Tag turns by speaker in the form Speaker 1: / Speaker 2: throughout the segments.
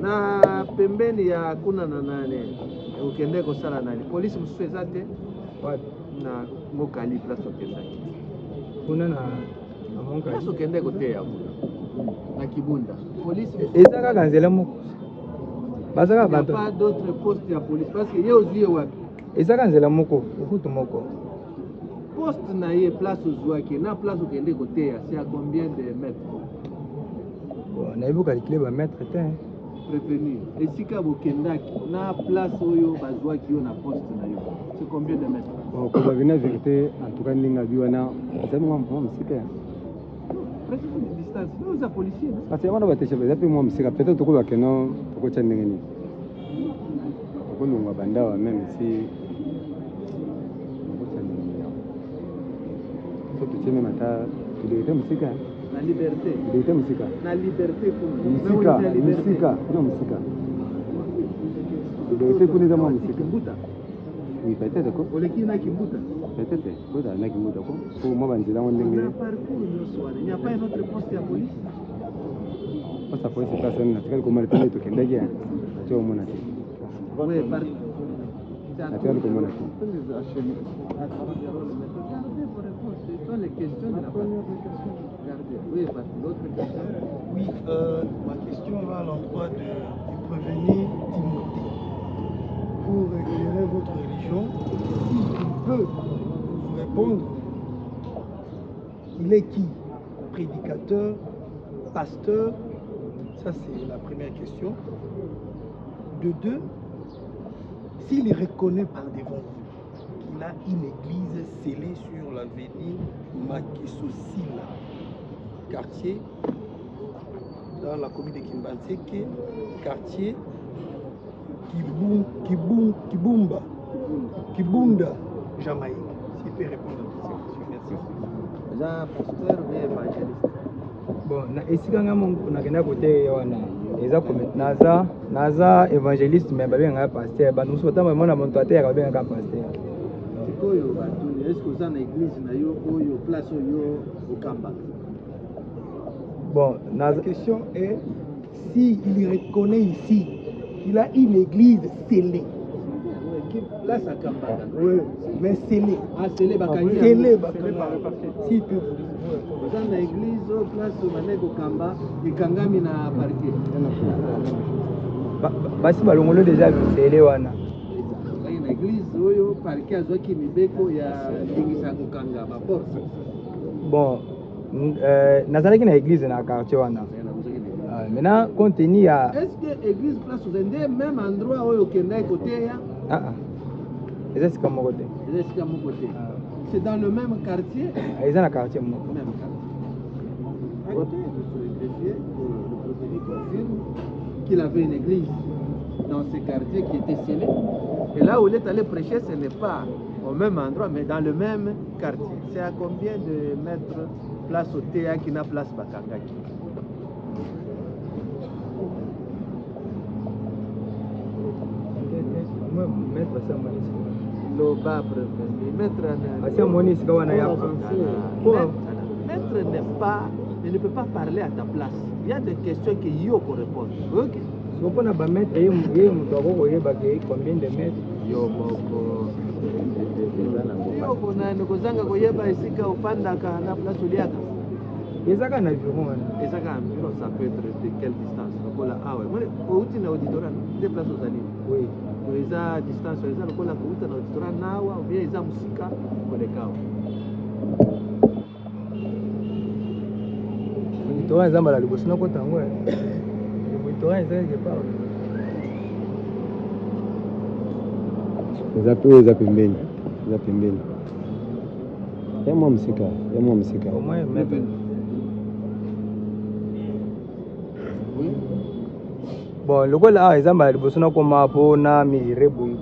Speaker 1: na pembeni ya kuna na nane ukende ko sala nani police mususu ezate
Speaker 2: wapi
Speaker 1: na mokali place okenda
Speaker 2: kuna na monka
Speaker 1: place okende ko teya na Kibunda police
Speaker 2: ezaka kanzela moko bazaka bato
Speaker 1: pas d'autres postes ya police parce que yeye wapi
Speaker 2: ezaka nzela moko ukutu moko
Speaker 1: poste na ye place ozwaki na place okende ko teya c'est à combien de mètres
Speaker 2: bon na ibuka calculer ba mètre te
Speaker 1: prévenir esika bokendaki na place oyo bazwaki yo na poste na yo c'est combien de mètres
Speaker 3: bon ko babina vérité en tout cas ndinga biwana c'est moi msika
Speaker 1: presque une distance nous a policier
Speaker 3: parce que wana batesha bazapi moi msika peut-être ko bakeno ko cha ndenge ni ko nungwa bandawa même si ko cha ndenge so tucheme mata tulete msika
Speaker 1: na liberté
Speaker 3: tulete msika
Speaker 1: na liberté
Speaker 3: msika kuna msika tulete kuna zama msika
Speaker 1: Kimbuta
Speaker 3: oui peut-être ko
Speaker 1: oleki na Kimbuta
Speaker 3: peut-être ko da na Kimbuta ko pour moi banzila ndenge
Speaker 1: na parcours nyoswana il n'y a pas un autre poste ya police
Speaker 3: parce que police personne na tikali ko mali pale to kendage ya to mona ti
Speaker 1: oui par
Speaker 3: tikali ko mona ti
Speaker 1: les questions de la première question. Oui, l'autre question.
Speaker 4: Oui, ma question va à l'endroit du prévenu Timothée. Pour éclairer votre religion, il peut vous répondre. Il est qui? Prédicateur, pasteur? Ça, c'est la première question. De deux, s'il reconnaît par devant vous qu'il a une église scellée sur l'avenue Makisosila, quartier dans la commune de Kimbanseke, quartier Kibunda, Jamaïque. S'il peut répondre à toutes ces questions, merci.
Speaker 1: Déjà, pasteur ou évangéliste?
Speaker 2: bon na esika nga mongo nakenda kote wana eza comme naza évangéliste mais babenga pasteur banusu batamba mona monto ateyaka babenga pasteur
Speaker 1: sikoyo batuni est-ce que oza na église na yo oyo place oyo okamba?
Speaker 2: bon
Speaker 4: La question est si il reconnaît ici qu'il a une église scellée.
Speaker 1: Place à Kambaka.
Speaker 4: Oui, mais scellée.
Speaker 1: Ah, scellée, Bakanya.
Speaker 4: Scellée, Bakanya. S'il peut vous.
Speaker 1: Dans l'église, place où Manego Kamba, et Kangami na parquet.
Speaker 2: basi balongolo déjà scellé wana.
Speaker 1: Dans l'église, oyo parquet azwaki mibeko ya ndingisa kokanga ba porte.
Speaker 2: Bon, nazalaki na église na quartier wana. Maintenant contenu ya
Speaker 1: est-ce que l'église place aux Indés même endroit oyo kenda côté ya?
Speaker 2: C'est comme côté.
Speaker 1: C'est dans le même quartier?
Speaker 2: Ils ont un quartier.
Speaker 1: Même quartier. Côté, le greffier, le prévenu confirme qu'il avait une église dans ce quartier qui était scellé. Et là où il est allé prêcher, ce n'est pas au même endroit, mais dans le même quartier. C'est à combien de mètres place au Théa qui n'a place Bakangaki? Maître n'est pas, il ne peut pas parler à ta place. Il y a des questions que yo qu'on répond. Ok.
Speaker 2: Si on a pas mettre, il y a combien de mètres?
Speaker 1: Yo boko. Yo kona nukozanga koyeba esika ofandaka na place uliaka.
Speaker 2: Ezaka na environ.
Speaker 1: Ezaka environ, ça peut être de quelle distance? Lokola awe. Moi, outi na auditorat, des places aux alliés.
Speaker 2: Oui.
Speaker 1: Eza distance eza lokola kuuta na auditorat nawa ou bien eza musika kolekao.
Speaker 2: Auditorat eza mbala liboso na kota ngo. Auditorat eza quelque part.
Speaker 3: Eza pembeni. Eza pembeni. Ya mwa msika.
Speaker 2: Au moins mettre. Bon, lokola eza mbala liboso na koma po na mire boyi.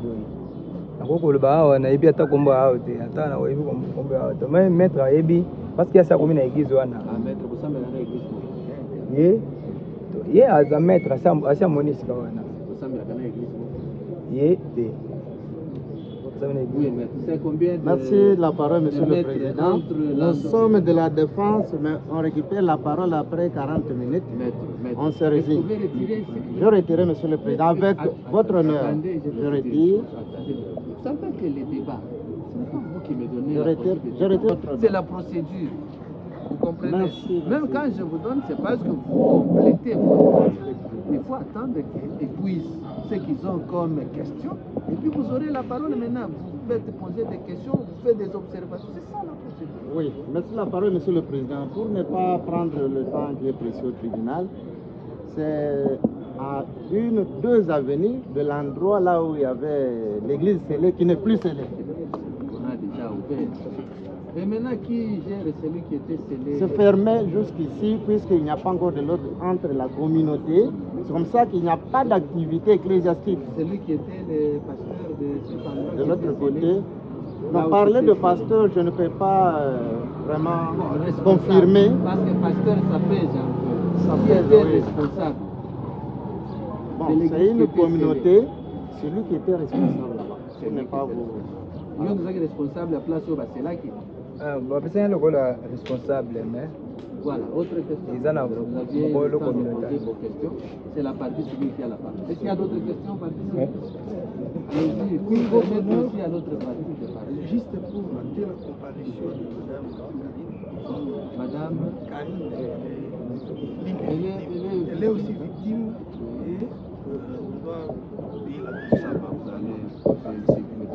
Speaker 2: Nakoko loba awa na yebi ata kombo awa te, ata na yebi kombo awa te. Mais maître yebi parce qu'il y a ça comme na église wana.
Speaker 1: Ah maître bosamba na église.
Speaker 2: Ye aza maître asa monisika wana.
Speaker 1: Bosamba na église.
Speaker 2: Ye te.
Speaker 1: Oui, mais c'est combien de...
Speaker 5: Merci de la parole, Monsieur
Speaker 1: de
Speaker 5: le
Speaker 1: mètres
Speaker 5: Président.
Speaker 1: entre
Speaker 5: Nous
Speaker 1: l'endroit-
Speaker 5: sommes de la défense, mais on récupère la parole après 40 minutes.
Speaker 1: Maître.
Speaker 5: On se
Speaker 1: Vous
Speaker 5: résigne.
Speaker 1: pouvez retirer
Speaker 5: Je retire, Monsieur le Président, avec votre honneur.
Speaker 1: Attendez,
Speaker 5: Je
Speaker 1: vais vous dire
Speaker 5: retire.
Speaker 1: une chose. Attendez. Vous savez que les débats, ce n'est pas vous qui me donnez
Speaker 5: Je
Speaker 1: la
Speaker 5: retire,
Speaker 1: possibilité.
Speaker 5: je retire votre honneur.
Speaker 1: C'est la procédure. Vous comprenez?
Speaker 5: Merci,
Speaker 1: Même
Speaker 5: merci.
Speaker 1: quand je vous donne, c'est parce que vous complétez votre... Il faut attendre qu'ils épuisent ce qu'ils ont comme question. Et puis vous aurez la parole maintenant. Vous faites poser des questions, vous faites des observations. C'est ça la procédure.
Speaker 5: Oui, merci de la parole, Monsieur le Président. Pour ne pas prendre le temps qui est précieux au tribunal, c'est à 2 avenues de l'endroit là où il y avait l'église scellée qui n'est plus scellée.
Speaker 1: On a déjà ouvert. Et maintenant, qui gère celui qui était scellé?
Speaker 5: Se fermait jusqu'ici puisqu'il n'y a pas encore de l'ordre entre la communauté. C'est comme ça qu'il n'y a pas d'activité ecclésiastique.
Speaker 1: Celui qui était le pasteur de cet endroit.
Speaker 5: De
Speaker 1: qui
Speaker 5: l'autre
Speaker 1: était
Speaker 5: côté,
Speaker 1: scellé. Là
Speaker 5: non,
Speaker 1: où
Speaker 5: parler
Speaker 1: c'était
Speaker 5: de
Speaker 1: scellé.
Speaker 5: pasteur, je ne peux pas vraiment
Speaker 1: Bon, responsable.
Speaker 5: confirmer.
Speaker 1: Parce que pasteur, ça pèse un peu.
Speaker 5: Ça
Speaker 1: Qui
Speaker 5: pèse,
Speaker 1: était
Speaker 5: oui.
Speaker 1: responsable?
Speaker 5: Bon,
Speaker 1: de l'église
Speaker 5: c'est
Speaker 1: qui
Speaker 5: une
Speaker 1: était
Speaker 5: communauté, celui qui était responsable là-bas. Ce n'est pas vous.
Speaker 1: Nous sommes responsables à la place où c'est là qui.
Speaker 2: bapesani lokola responsable mais
Speaker 1: Voilà, autre question.
Speaker 2: Ils en ont-
Speaker 1: Vous aviez
Speaker 2: Bon,
Speaker 1: le
Speaker 2: le
Speaker 1: temps de
Speaker 2: communautaire.
Speaker 1: poser vos questions. C'est la partie civile qui a la parole. Est-ce qu'il y a d'autres questions partie civile? Allez-y, puis permettez aussi à l'autre partie de parler.
Speaker 4: Juste pour dire la comparution de
Speaker 1: Madame,
Speaker 4: Karine,
Speaker 1: elle
Speaker 4: elle est aussi victime et on doit payer la
Speaker 1: ça va, vous allez féliciter.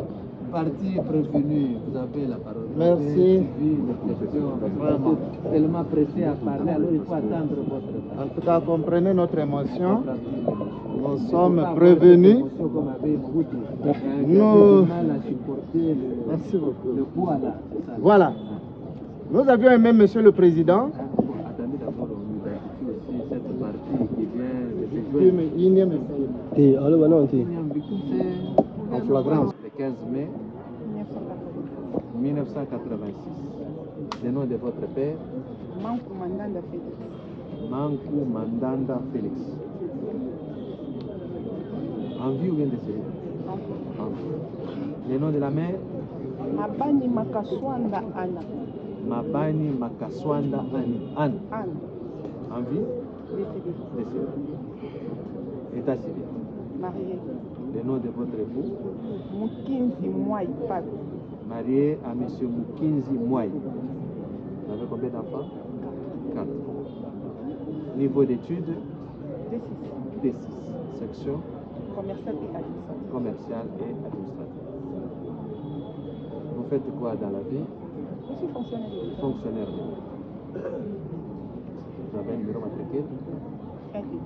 Speaker 1: Partie prévenue, vous avez la parole. Vous
Speaker 5: Merci.
Speaker 1: avez suivi les questions. Vous êtes tellement pressé à parler, alors il faut attendre votre
Speaker 5: En
Speaker 1: parole.
Speaker 5: tout cas, comprenez notre émotion. Nous
Speaker 1: Il
Speaker 5: sommes
Speaker 1: faut pas avoir
Speaker 5: prévenus.
Speaker 1: cette émotion comme avec Mobutu.
Speaker 5: Nous-
Speaker 1: Du mal à supporter
Speaker 5: Merci beaucoup.
Speaker 1: le poids là. c'est ça.
Speaker 5: Voilà. Nous avions aimé, Monsieur le Président,
Speaker 1: Bon, attendez d'abord, on identifie aussi cette partie qui vient de se joindre.
Speaker 5: une victime.
Speaker 1: Union victime, c'est
Speaker 5: En flagrance.
Speaker 1: le 15 mai 1986. Le nom de votre père?
Speaker 6: Mankou Mandanda Félix.
Speaker 1: Mankou Mandanda Félix. En vie ou bien décédé? En vie. Le nom de la mère?
Speaker 6: Mabani Makaswanda Anna.
Speaker 1: Mabani Makaswanda Anne.
Speaker 6: Anne.
Speaker 1: En vie?
Speaker 6: Décédée.
Speaker 1: Décédé. État civil.
Speaker 6: Mariée.
Speaker 1: Le nom de votre époux?
Speaker 6: Mukinzi Mwai Pat.
Speaker 1: Marié à M. Mukinzi Mwai. Vous avez combien d'enfants? 4. Niveau d'études?
Speaker 6: D6.
Speaker 1: D6. Section
Speaker 6: Commercial et administratif.
Speaker 1: commerciale et administrative. Vous faites quoi dans la vie?
Speaker 6: Je suis fonctionnaire de l'État.
Speaker 1: Fonctionnaire de l'État. Vous avez un numéro matricule?
Speaker 6: NI.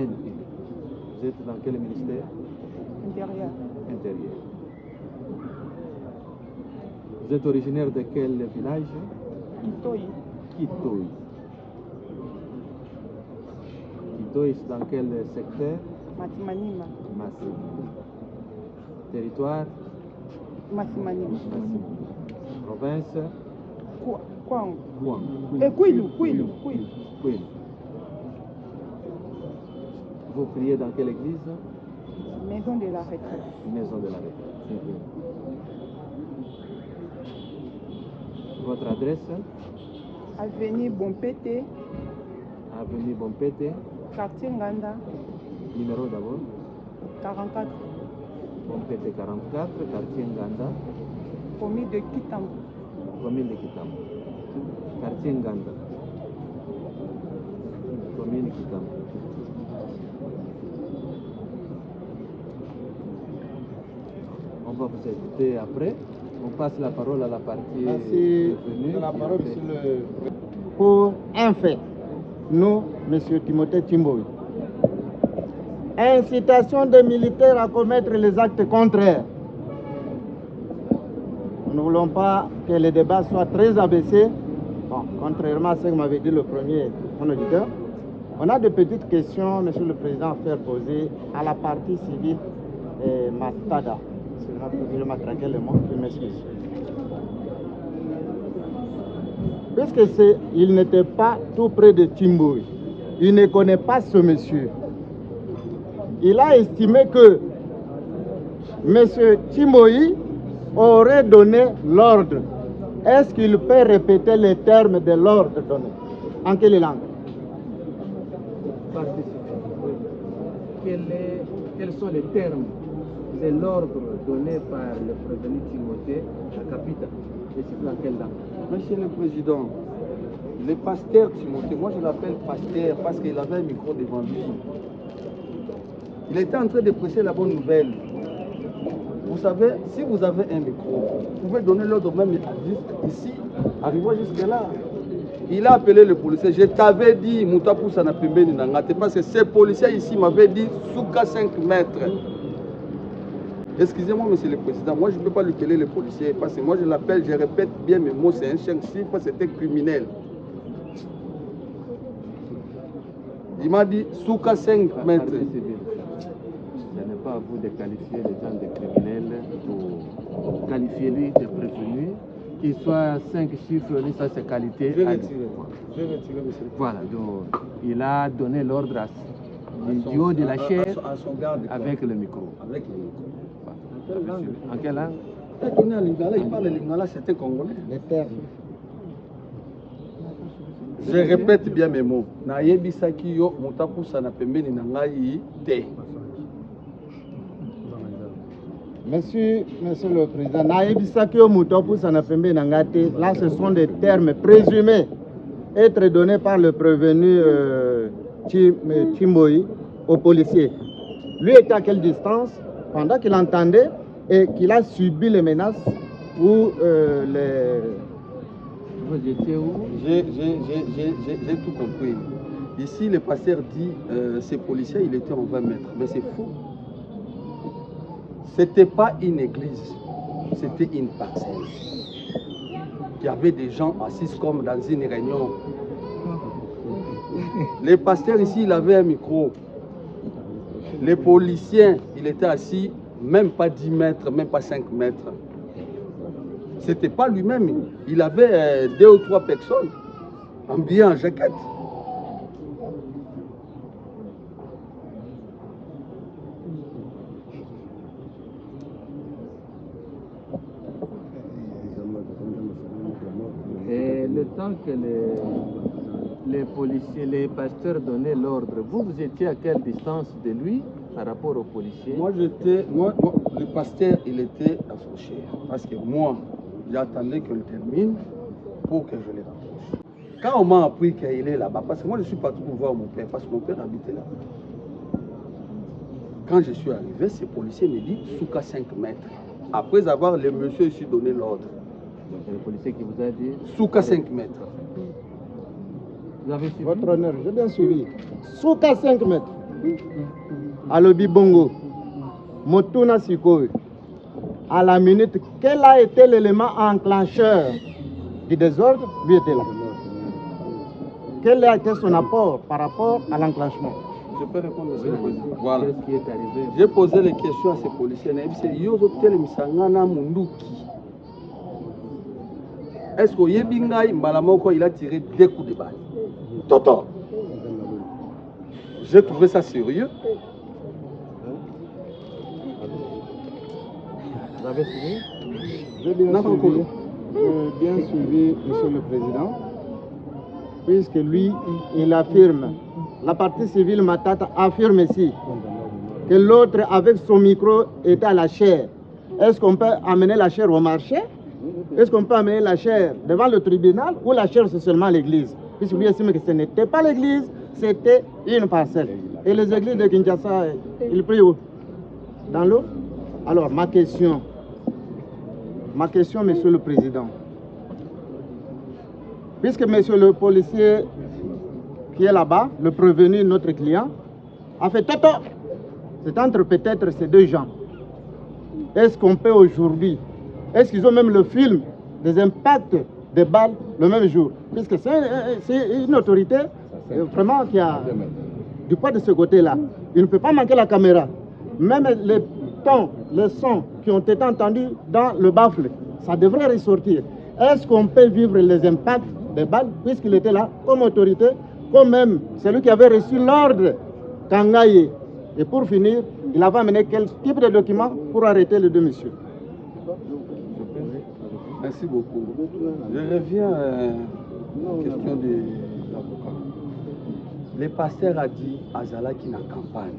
Speaker 1: NI. Vous êtes dans quel ministère?
Speaker 6: Intérieur.
Speaker 1: Intérieur. Vous êtes originaire de quel village?
Speaker 6: Itoyi.
Speaker 1: Kitoi. Kitoi, c'est dans quel secteur?
Speaker 6: Matimanima.
Speaker 1: Massi. Territoire?
Speaker 6: Matimanima.
Speaker 1: Massi. Province?
Speaker 6: Kwangu.
Speaker 1: Kouang.
Speaker 6: Kwilu.
Speaker 1: Kouilou. Vous priez dans quelle église?
Speaker 6: Maison de la retraite.
Speaker 1: Maison de la retraite. Votre adresse?
Speaker 6: Avenue Bompete.
Speaker 1: Avenue Bompete.
Speaker 6: Quartier Nganda.
Speaker 1: Numéro d'abord?
Speaker 6: 44.
Speaker 1: Bompete 44, quartier Nganda,
Speaker 6: Commune de Kitambo.
Speaker 1: commune de Kitambo. Quartier Nganda, commune de Kitambo. On va vous écouter après. On passe la parole à la partie
Speaker 5: Merci
Speaker 1: revenue.
Speaker 5: de la parole,
Speaker 1: Et après-
Speaker 5: Monsieur le Pour un fait, nous, Monsieur Timothée Timboui, incitation des militaires à commettre les actes contraires. Nous ne voulons pas que les débats soient très abaissés. Bon, contrairement à ce que m'avait dit le premier, mon auditeur, on a de petites questions, Monsieur le Président, à faire poser à la partie civile Matada. Je m'attraquais le mot, je m'excuse. Puisque il n'était pas tout près de Timboui, il ne connaît pas ce monsieur. Il a estimé que M. Timboui aurait donné l'ordre, est-ce qu'il peut répéter les termes de l'ordre donné? En quelle langue?
Speaker 1: Quels sont les termes de l'ordre donné par le prévenu Timothée à Capita? Et c'est dans quelle langue?
Speaker 7: Monsieur le Président, le pasteur Timothée, moi je l'appelle pasteur parce qu'il avait un micro devant lui. Il était en train de prêcher la bonne nouvelle. Vous savez, si vous avez un micro, vous pouvez donner l'ordre même ici, arrivant jusque là. Il a appelé le policier. Je t'avais dit, Moutapoussa na pembeni nangate, parce que ces policiers ici m'avaient dit, Souka 5 mètres. Excusez-moi, Monsieur le Président, moi je ne peux pas lui appeler le policier, parce que moi je l'appelle, je répète bien mes mots, c'est un chien chiffre, c'était criminel. Il m'a dit, Souka 5 mètres.
Speaker 1: Ce n'est pas à vous de qualifier les gens de criminels ou qualifier lui de prévenu. Qu'il soit 5 chiffres, ça c'est qualité.
Speaker 7: Je vais retirer, monsieur.
Speaker 1: Voilà, donc il a donné l'ordre du haut de la chair
Speaker 7: à son garde
Speaker 1: avec le micro.
Speaker 7: Avec le micro.
Speaker 1: Voilà. En quelle langue?
Speaker 7: Il parle lingala, c'était congolais.
Speaker 5: Les termes.
Speaker 7: Je répète bien mes mots. Nayebisaki yo Moutapoussa na pembeni na ngai te.
Speaker 5: Monsieur le Président, Naïbisakio Moutopoussa na pembeni na ngate, là ce sont des termes présumés être donnés par le prévenu Chimboï au policier. Lui était à quelle distance pendant qu'il entendait et qu'il a subi les menaces ou les...
Speaker 1: Vous étiez où?
Speaker 7: J'ai tout compris. Ici, le pasteur dit ces policiers, il était en 20 mètres. Mais c'est faux. C'était pas une église, c'était une parcelle. Il y avait des gens assis comme dans une réunion. Le pasteur ici, il avait un micro. Les policiers, il était assis, même pas 10 mètres, même pas 5 mètres. C'était pas lui-même. Il avait 2 ou 3 personnes habillées en jaquette.
Speaker 1: Et le temps que les policiers, les pasteurs donnaient l'ordre, vous étiez à quelle distance de lui par rapport aux policiers?
Speaker 7: Moi, le pasteur, il était associé. Parce que moi, j'attendais qu'il termine pour que je les rapproche. Quand on m'a appris qu'il est là-bas, parce que moi, je suis parti pour voir mon père, parce que mon père habitait là. Quand je suis arrivé, ces policiers me disent Souka 5 mètres. Après avoir le monsieur ici donné l'ordre.
Speaker 1: Donc, le policier qui vous a dit
Speaker 7: Souka 5 mètres.
Speaker 1: Vous avez suivi?
Speaker 5: Votre honneur, j'ai bien suivi. Souka 5 mètres. Alobi Bongo. Motuna Sikoy. À la minute, quel a été l'élément enclencheur du désordre? Lui était là. Quel a été son apport par rapport à l'enclenchement?
Speaker 7: Je peux répondre, monsieur le président. Voilà.
Speaker 1: Qu'est-ce qui est arrivé?
Speaker 7: J'ai posé les questions à ces policiers. Est-ce que Yebingaï Malamoko il a tiré 2 coups de balle? Toto. J'ai trouvé ça sérieux.
Speaker 1: Vous avez suivi?
Speaker 5: J'ai bien suivi, Monsieur le Président, puisque lui, il affirme, la partie civile Matata affirme ici que l'autre avec son micro était à la chaire. Est-ce qu'on peut amener la chaire au marché? Est-ce qu'on peut amener la chaire devant le tribunal ou la chaire c'est seulement l'église? Puisque lui estime que ce n'était pas l'église, c'était une parcelle. Et les églises de Kinshasa, ils prient où? Dans l'eau? Alors, ma question, Monsieur le Président, puisque Monsieur le policier qui est là-bas, le prévenu, notre client, a fait toto, c'est entre peut-être ces 2 gens. Est-ce qu'on peut aujourd'hui, est-ce qu'ils ont même le film des impacts des balles le même jour? Puisque c'est une autorité vraiment qui a du poids de ce côté-là. Il ne peut pas manquer la caméra. Même les tons, les sons qui ont été entendus dans le baffle, ça devrait ressortir. Est-ce qu'on peut vivre les impacts des balles puisqu'il était là comme autorité, comme même celui qui avait reçu l'ordre Kangaye? Et pour finir, il avait amené quel type de document pour arrêter les 2 messieurs?
Speaker 7: Merci beaucoup. Je reviens à la question de l'avocat. Le pasteur a dit Azalaki na campagne.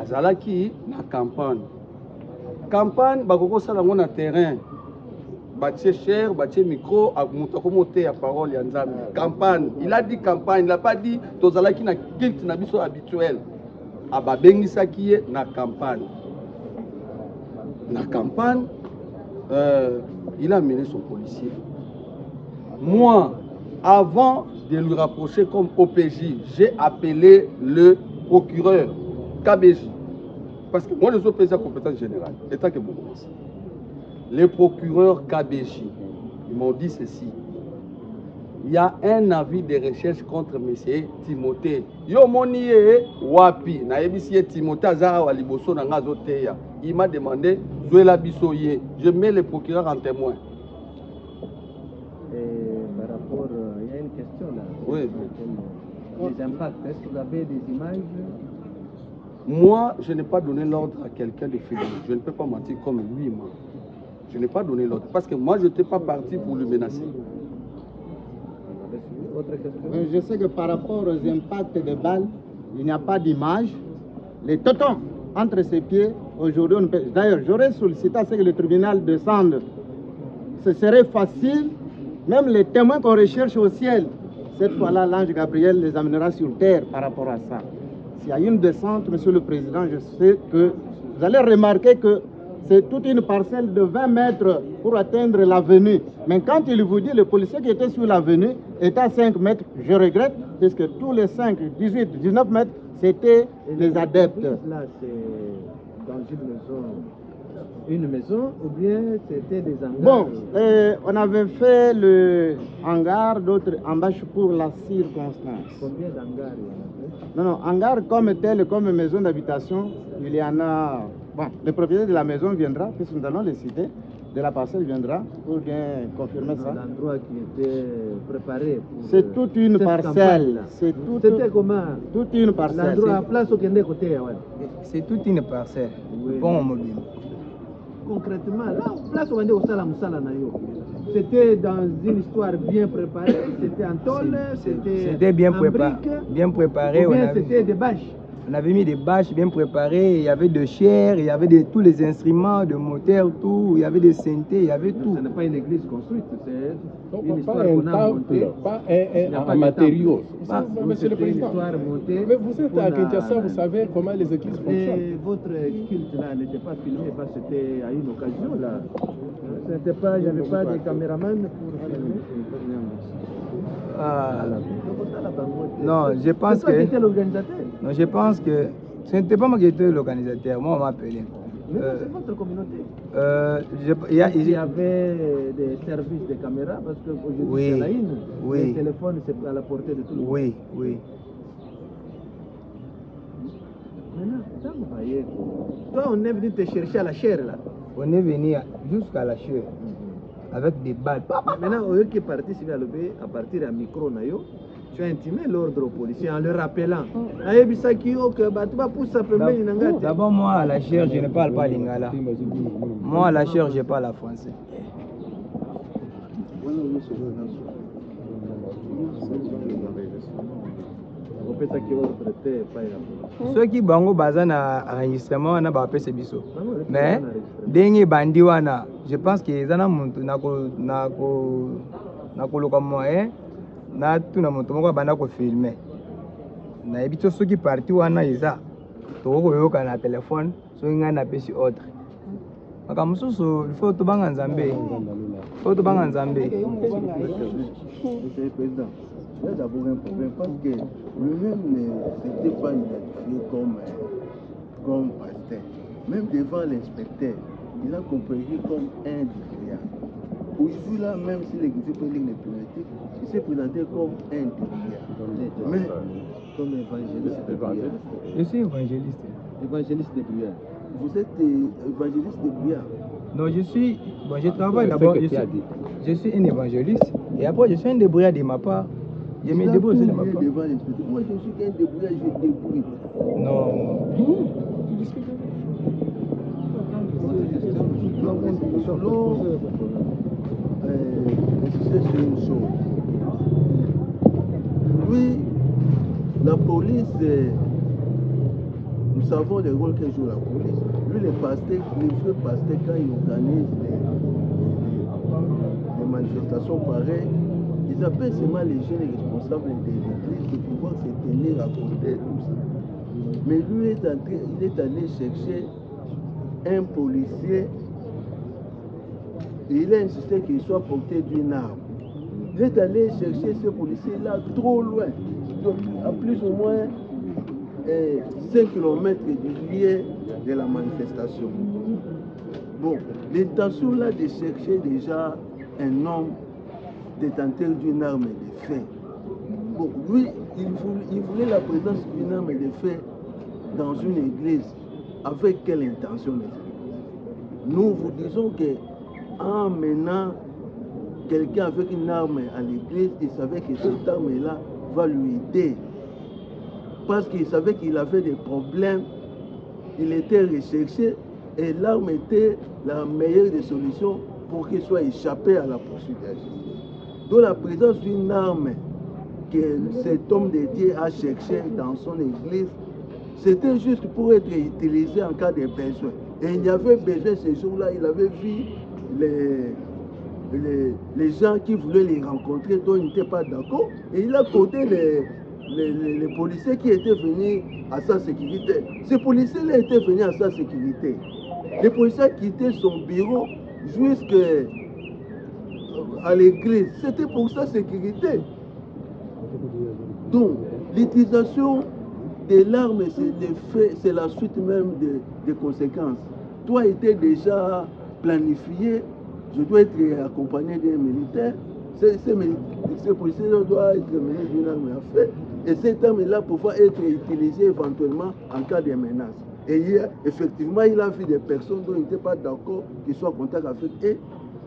Speaker 7: Azalaki na campagne. Campagne, bakoko sala na terrain. Batie cher, batie micro, à parole ya Nzambe. Campagne. Il a dit campagne, il n'a pas dit tozalaki na culte na biso habituel. Ababengisaki ye na campagne. La campagne, il a mené son policier. Moi, avant de lui rapprocher comme OPJ, j'ai appelé le procureur KBJ. Parce que moi, je suis OPJ à compétence générale, état que bon. Le procureur KBJ, ils m'ont dit ceci. Il y a un avis de recherche contre M. Timothée. Yo moni wapi na ebisi Timothée azara wa liboso na ngazo teya. Il m'a demandé Zoela Bissoye. Je mets le procureur en témoin.
Speaker 1: Par rapport, il y a une question là.
Speaker 7: Oui.
Speaker 1: Les impacts, est-ce que vous avez des images?
Speaker 7: Moi, je n'ai pas donné l'ordre à quelqu'un de filmer. Je ne peux pas mentir comme lui, moi. Je n'ai pas donné l'ordre. Parce que moi, je n'étais pas parti pour le menacer.
Speaker 1: Autre question?
Speaker 5: Je sais que par rapport aux impacts de balles, il n'y a pas d'image. Les totons entre ses pieds, aujourd'hui, d'ailleurs, j'aurais sollicité à ce que le tribunal descende. Ce serait facile, même les témoins qu'on recherche au ciel. Cette fois-là, l'ange Gabriel les amènera sur terre par rapport à ça. S'il y a une descente, Monsieur le Président, je sais que vous allez remarquer que c'est toute une parcelle de 20 mètres pour atteindre l'avenue. Mais quand il vous dit, le policier qui était sur l'avenue était à 5 mètres, je regrette, puisque tous les 5, 18, 19 mètres, c'était les adeptes.
Speaker 1: Là, c'est dans une maison, ou bien c'était des hangars?
Speaker 5: Bon, on avait fait le hangar, d'autres en bâche pour la circonstance.
Speaker 1: Combien d'hangars il y en a?
Speaker 5: Non, non, hangar comme tel, comme maison d'habitation, il y en a... Bon, le propriétaire de la maison viendra, puisque nous allons les citer, de la parcelle viendra pour bien confirmer ça.
Speaker 1: L'endroit qui était préparé pour...
Speaker 5: C'est toute une parcelle.
Speaker 1: C'était comment?
Speaker 5: Toute une parcelle.
Speaker 1: L'endroit à place au Kende côté, ouais.
Speaker 2: C'est toute une parcelle.
Speaker 1: Oui.
Speaker 2: Bon mobile.
Speaker 1: Concrètement, là, place au Kende au Sala Moussala Nayo. C'était dans une histoire bien préparée, c'était en tôle,
Speaker 2: c'était bien préparé. Bien préparé.
Speaker 1: Ou bien c'était des bâches.
Speaker 2: On avait mis des bâches bien préparées, il y avait de chair, il y avait tous les instruments de moteur, tout, il y avait des synthés, il y y tout.
Speaker 1: Ce n'est pas une église construite, c'est une histoire
Speaker 8: pas
Speaker 1: qu'on a
Speaker 8: un
Speaker 1: montée.
Speaker 8: temple, pas un matériau. Monsieur le
Speaker 1: C'était une
Speaker 8: Président,
Speaker 1: histoire montée.
Speaker 8: mais vous êtes à Kinshasa, vous savez comment les églises fonctionnent.
Speaker 1: Et votre culte là n'était pas filmé parce que c'était à une occasion là. C'était pas, il n'y avait pas de caméraman pour filmer.
Speaker 2: Non, je pense
Speaker 1: c'est toi
Speaker 2: que...
Speaker 1: qui étais l'organisateur.
Speaker 2: Non, je pense que ce n'était pas moi qui étais l'organisateur, moi on m'a appelé.
Speaker 1: Mais non, c'est votre communauté.
Speaker 2: Il
Speaker 1: y avait des services de caméras parce qu'aujourd'hui
Speaker 2: oui,
Speaker 1: c'est la une.
Speaker 2: Oui.
Speaker 1: Le téléphone c'est à la portée de tout le monde.
Speaker 2: Oui, oui.
Speaker 1: Maintenant, ça vous voyez. Toi on est venu te chercher à la chair là.
Speaker 2: On est venu jusqu'à la chair. Avec des balles.
Speaker 1: Maintenant, au lieu qui est parti, à partir d'un micro, tu as intimé l'ordre aux policiers en le rappelant.
Speaker 2: D'abord, moi, à la chair, je ne parle pas lingala. Moi, à la chair, je parle français. Ceux qui bango baza na enregistrement wana ba pese biso. Mais dengi bandi wana, je pense que ezana muntu na koloka moyen na tuna muntu moko banda ko filmer. Na ebito soki parti wana eza to ko yoka na téléphone so nga na pesi ordre. Maka mususu il faut to banga nzambe. Faut to banga nzambe.
Speaker 9: Il y a d'abord un problème parce que lui-même n'était pas identifié comme pasteur. Même devant l'inspecteur, il a compris comme un dirigeant. Aujourd'hui, là, même si l'église politique n'est plus, il s'est présenté comme un dirigeant. Mais
Speaker 1: comme évangéliste de prière.
Speaker 2: Je suis évangéliste.
Speaker 1: Évangéliste de prière.
Speaker 9: Vous êtes évangéliste de prière?
Speaker 2: Non, je suis. Bon, je travaille d'abord. Je suis un évangéliste. Et après, je suis un débrouillard de ma part. Je me débrouille de ma part.
Speaker 9: Moi, je suis qu'un débrouillard, je débrouille.
Speaker 2: Non.
Speaker 9: Donc, nous voulons insister sur une chose. Oui, la police, nous savons le rôle que joue la police. Lui, les vrais pasteurs, quand ils organisent des manifestations pareilles, ils appellent seulement les jeunes responsables de l'église de pouvoir se tenir à côté de tout ça. Mais lui, il est allé chercher un policier et il a insisté qu'il soit porté d'une arme. Il est allé chercher ce policier-là trop loin, donc à plus ou moins 5 km du lieu de la manifestation. Bon, l'intention là de chercher déjà un homme détenteur d'une arme de feu. Bon, lui, il voulait la présence d'une arme de feu dans une église. Avec quelle intention? Nous vous disons que en menant quelqu'un avec une arme à l'église, il savait que cette arme-là va lui aider. Parce qu'il savait qu'il avait des problèmes, il était recherché et l'arme était la meilleure des solutions pour qu'il soit échappé à la poursuite de la justice. Donc la présence d'une arme que cet homme de Dieu a cherché dans son église, c'était juste pour être utilisé en cas de besoin. Et il y avait besoin ce jour-là, il avait vu les gens qui voulaient les rencontrer, dont il n'était pas d'accord, et il a compté les policiers qui étaient venus à sa sécurité. Ces policiers-là étaient venus à sa sécurité. Les policiers quittaient son bureau jusqu'à l'église. C'était pour sa sécurité. Donc, l'utilisation de l'arme, c'est la suite même des conséquences. Toi, était déjà planifié, je dois être accompagné d'un militaire. Ces policiers doivent être menés d'une arme à feu. Et cette arme-là pouvoir être utilisée éventuellement en cas de menace. Et effectivement, il a vu des personnes dont il n'était pas d'accord qu'ils soient en contact avec eux.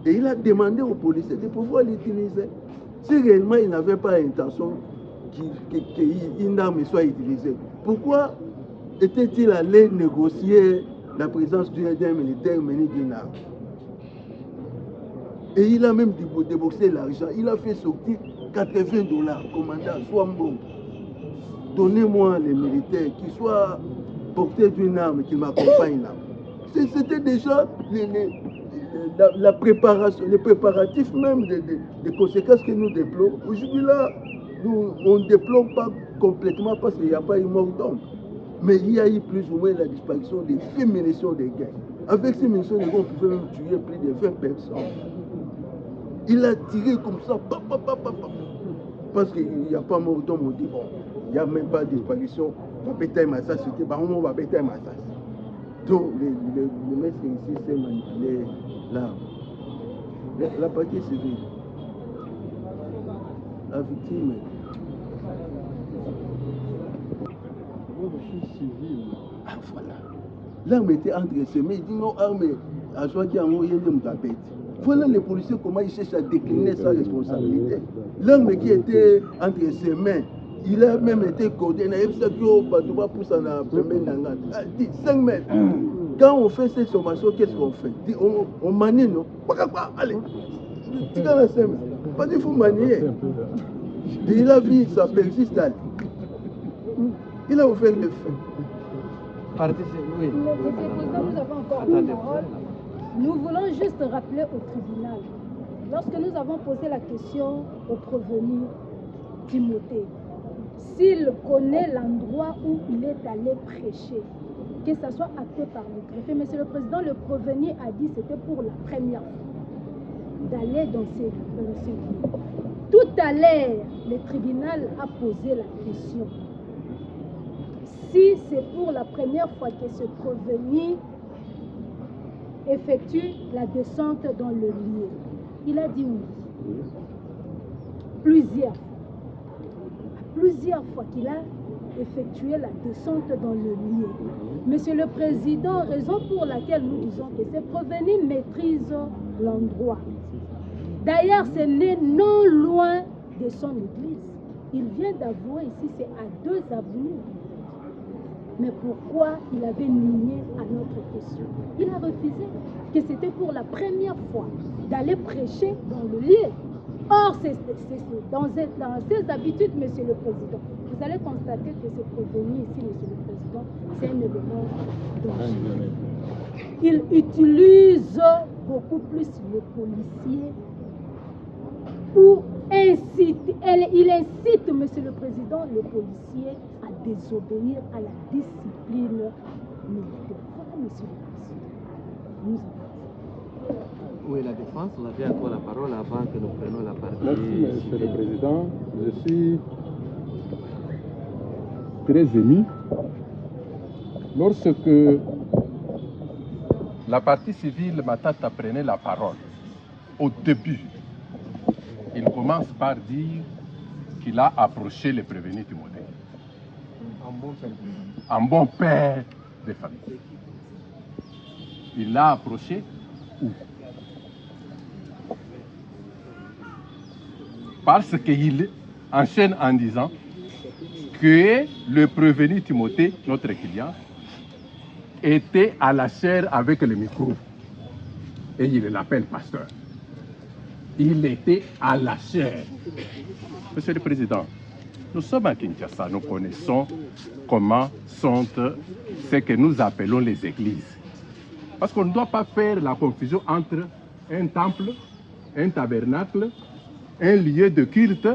Speaker 9: Et il a demandé aux policiers de pouvoir l'utiliser. Si réellement il n'avait pas l'intention qu'une arme soit utilisée, pourquoi était-il allé négocier la présence d'un militaire muni d'une arme? Et il a même déboursé l'argent. Il a fait sortir $80. Commandant, sois bon. Donnez-moi les militaires qui soient portés d'une arme, qui m'accompagnent là. C'était déjà la préparation, les préparatifs même des conséquences que nous déplorons. Aujourd'hui là, on ne déplore pas complètement parce qu'il n'y a pas eu mort d'homme. Mais il y a eu plus ou moins la disparition des 6 munitions de guerre. Avec ces munitions de guerre, on pouvait même tuer plus de 20 personnes. Il a tiré comme ça, parce qu'il n'y a pas mort d'homme. On dit, bon, il n'y a même pas de disparition. On va péter un massacre, c'était pas on va péter un massacre. Donc, le maître ici s'est manipulé là. La partie civile, la victime. Ah, voilà. L'arme était entre ses mains. Il dit non, arme, à soi qui a envoyé de Moutabet. Voilà les policiers comment ils cherchent à décliner sa responsabilité. L'arme qui était entre ses mains, il a même été codé. Il a dit 5 mètres. Quand on fait cette sommation, qu'est-ce qu'on fait? On manie, non? Allez, tu gagnes la 5 mètres. Pas qu'il faut manier. Et il a vu, ça persiste. Il a offert le fait.
Speaker 10: Oui. Monsieur le Président, nous avons encore une parole. Nous voulons juste rappeler au tribunal, lorsque nous avons posé la question au prévenu Timothée, s'il connaît l'endroit où il est allé prêcher, que ça soit acté par le greffier. Monsieur le Président, le prévenu a dit que c'était pour la première fois d'aller dans ces lieux. Tout à l'heure, le tribunal a posé la question. Si c'est pour la première fois que ce prévenu effectue la descente dans le lieu, il a dit oui. Plusieurs fois qu'il a effectué la descente dans le lieu. Monsieur le Président, raison pour laquelle nous disons que ce prévenu maîtrise l'endroit. D'ailleurs, ce n'est non loin de son église. Il vient d'avouer ici, c'est à 2 avenues. Mais pourquoi il avait nié à notre question? Il a refusé que c'était pour la première fois d'aller prêcher dans le lieu. Or, c'est dans ses habitudes, Monsieur le Président, vous allez constater que ce prévenu ici, Monsieur le Président, c'est un élément dangereux. Il utilise beaucoup plus le policier pour inciter, il incite, Monsieur le Président, le policier à désobéir à la discipline militaire. Voilà, Monsieur le Président. Nous avons...
Speaker 1: Où est la défense? On avait encore la parole avant que nous prenions la parole.
Speaker 8: Merci, Monsieur le Président. Je suis très ému lorsque la partie civile Matata prenait la parole. Au début, il commence par dire qu'il a approché le prévenu Timothée. Un bon père de famille. Il l'a approché où? Parce qu'il enchaîne en disant que le prévenu Timothée, notre client, était à la chaire avec le micro. Et il l'appelle pasteur. Il était à la chaire. Monsieur le Président, nous sommes à Kinshasa, nous connaissons comment sont ce que nous appelons les églises. Parce qu'on ne doit pas faire la confusion entre un temple, un tabernacle, un lieu de culte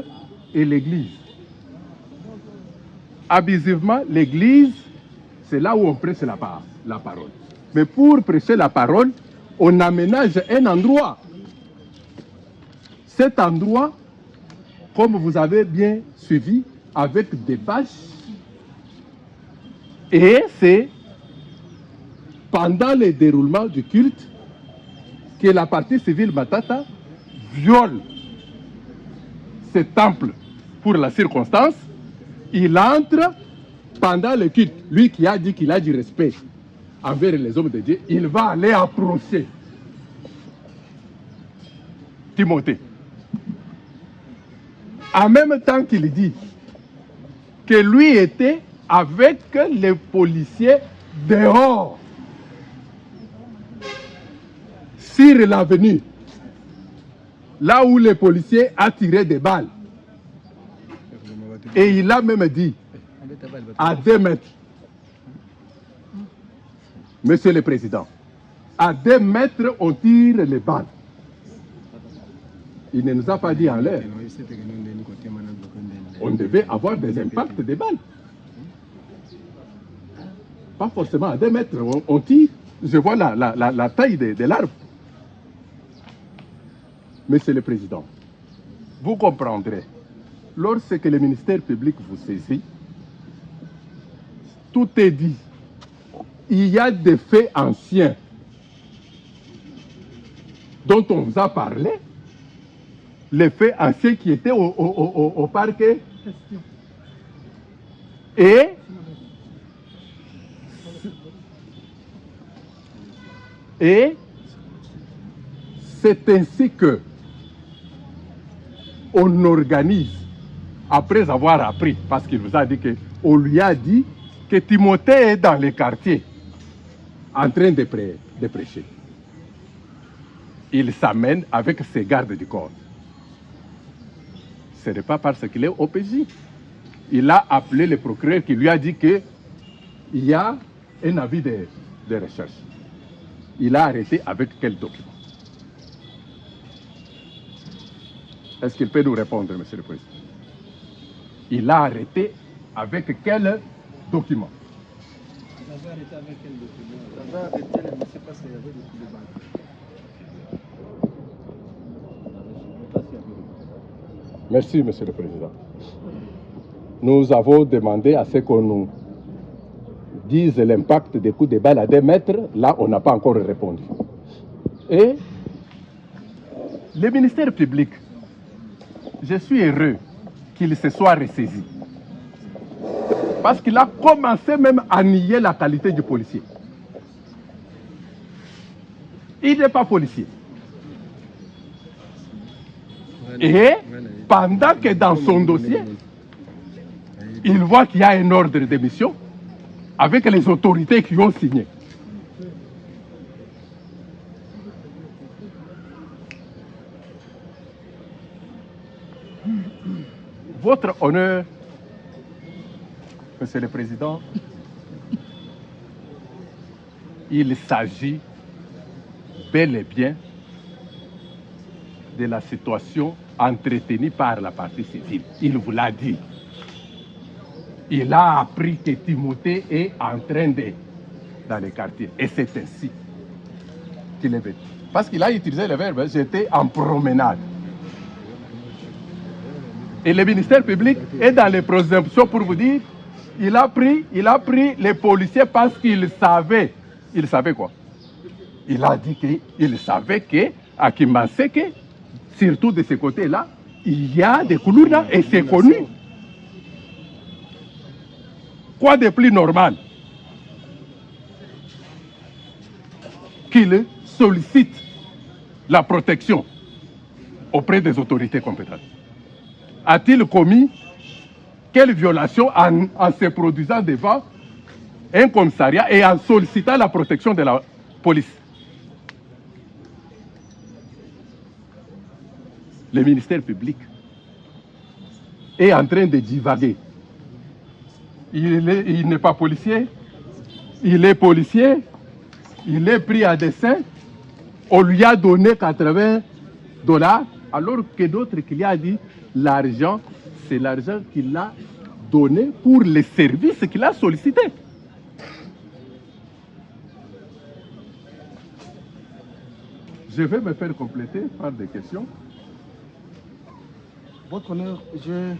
Speaker 8: et l'église. Abusivement, l'église, c'est là où on prêche la parole. Mais pour prêcher la parole, on aménage un endroit. Cet endroit, comme vous avez bien suivi, avec des bâches, et c'est pendant le déroulement du culte que la partie civile Matata viole ce temple pour la circonstance. Il entre pendant le culte. Lui qui a dit qu'il a du respect envers les hommes de Dieu, il va aller approcher Timothée. En même temps qu'il dit que lui était avec les policiers dehors sur l'avenue, là où les policiers a tiré des balles. Et il a même dit à 2 mètres, Monsieur le Président, à 2 mètres on tire les balles. Il ne nous a pas dit en l'air. On devait avoir des impacts des balles. Pas forcément à 2 mètres, on tire. Je vois la taille de l'arbre. Monsieur le Président, vous comprendrez, lorsque le ministère public vous saisit, tout est dit. Il y a des faits anciens dont on vous a parlé, les faits anciens qui étaient au parquet. Et c'est ainsi que on organise, après avoir appris, parce qu'il vous a dit qu'on lui a dit que Timothée est dans les quartiers en train de prêcher. Il s'amène avec ses gardes du corps. Ce n'est pas parce qu'il est au PJ. Il a appelé le procureur qui lui a dit qu'il y a un avis de recherche. Il a arrêté avec quel document? Est-ce qu'il peut nous répondre, Monsieur le Président? Il a arrêté avec quel document?
Speaker 1: Il avait arrêté avec quel document? Il avait arrêté, je ne sais pas s'il y avait des coups de balle.
Speaker 8: Merci, Monsieur le Président. Nous avons demandé à ce qu'on nous dise l'impact des coups de balle à 2 mètres. Là, on n'a pas encore répondu. Et le ministère public, je suis heureux qu'il se soit ressaisi. Parce qu'il a commencé même à nier la qualité du policier. Il n'est pas policier. Et pendant que dans son dossier, il voit qu'il y a un ordre de mission, avec les autorités qui ont signé. Votre honneur, Monsieur le Président, il s'agit bel et bien de la situation entretenue par la partie civile. Il vous l'a dit. Il a appris que Timothée est en train de dans les quartiers. Et c'est ainsi qu'il est venu. Parce qu'il a utilisé le verbe, j'étais en promenade. Et le ministère public est dans les présomptions pour vous dire, il a pris les policiers parce qu'il savait. Il savait quoi? Il a dit qu'il savait qu'à Kimaseke, surtout de ce côté-là, il y a des Koulouna et c'est connu. Quoi de plus normal qu'il sollicite la protection auprès des autorités compétentes? A-t-il commis quelle violation en se produisant devant un commissariat et en sollicitant la protection de la police? Le ministère public est en train de divaguer. Il n'est pas policier, il est policier, il est pris à dessein, on lui a donné $80, alors que d'autres qu'il a dit, l'argent, c'est l'argent qu'il a donné pour les services qu'il a sollicités. Je vais me faire compléter par des questions.
Speaker 1: Votre honneur, j'ai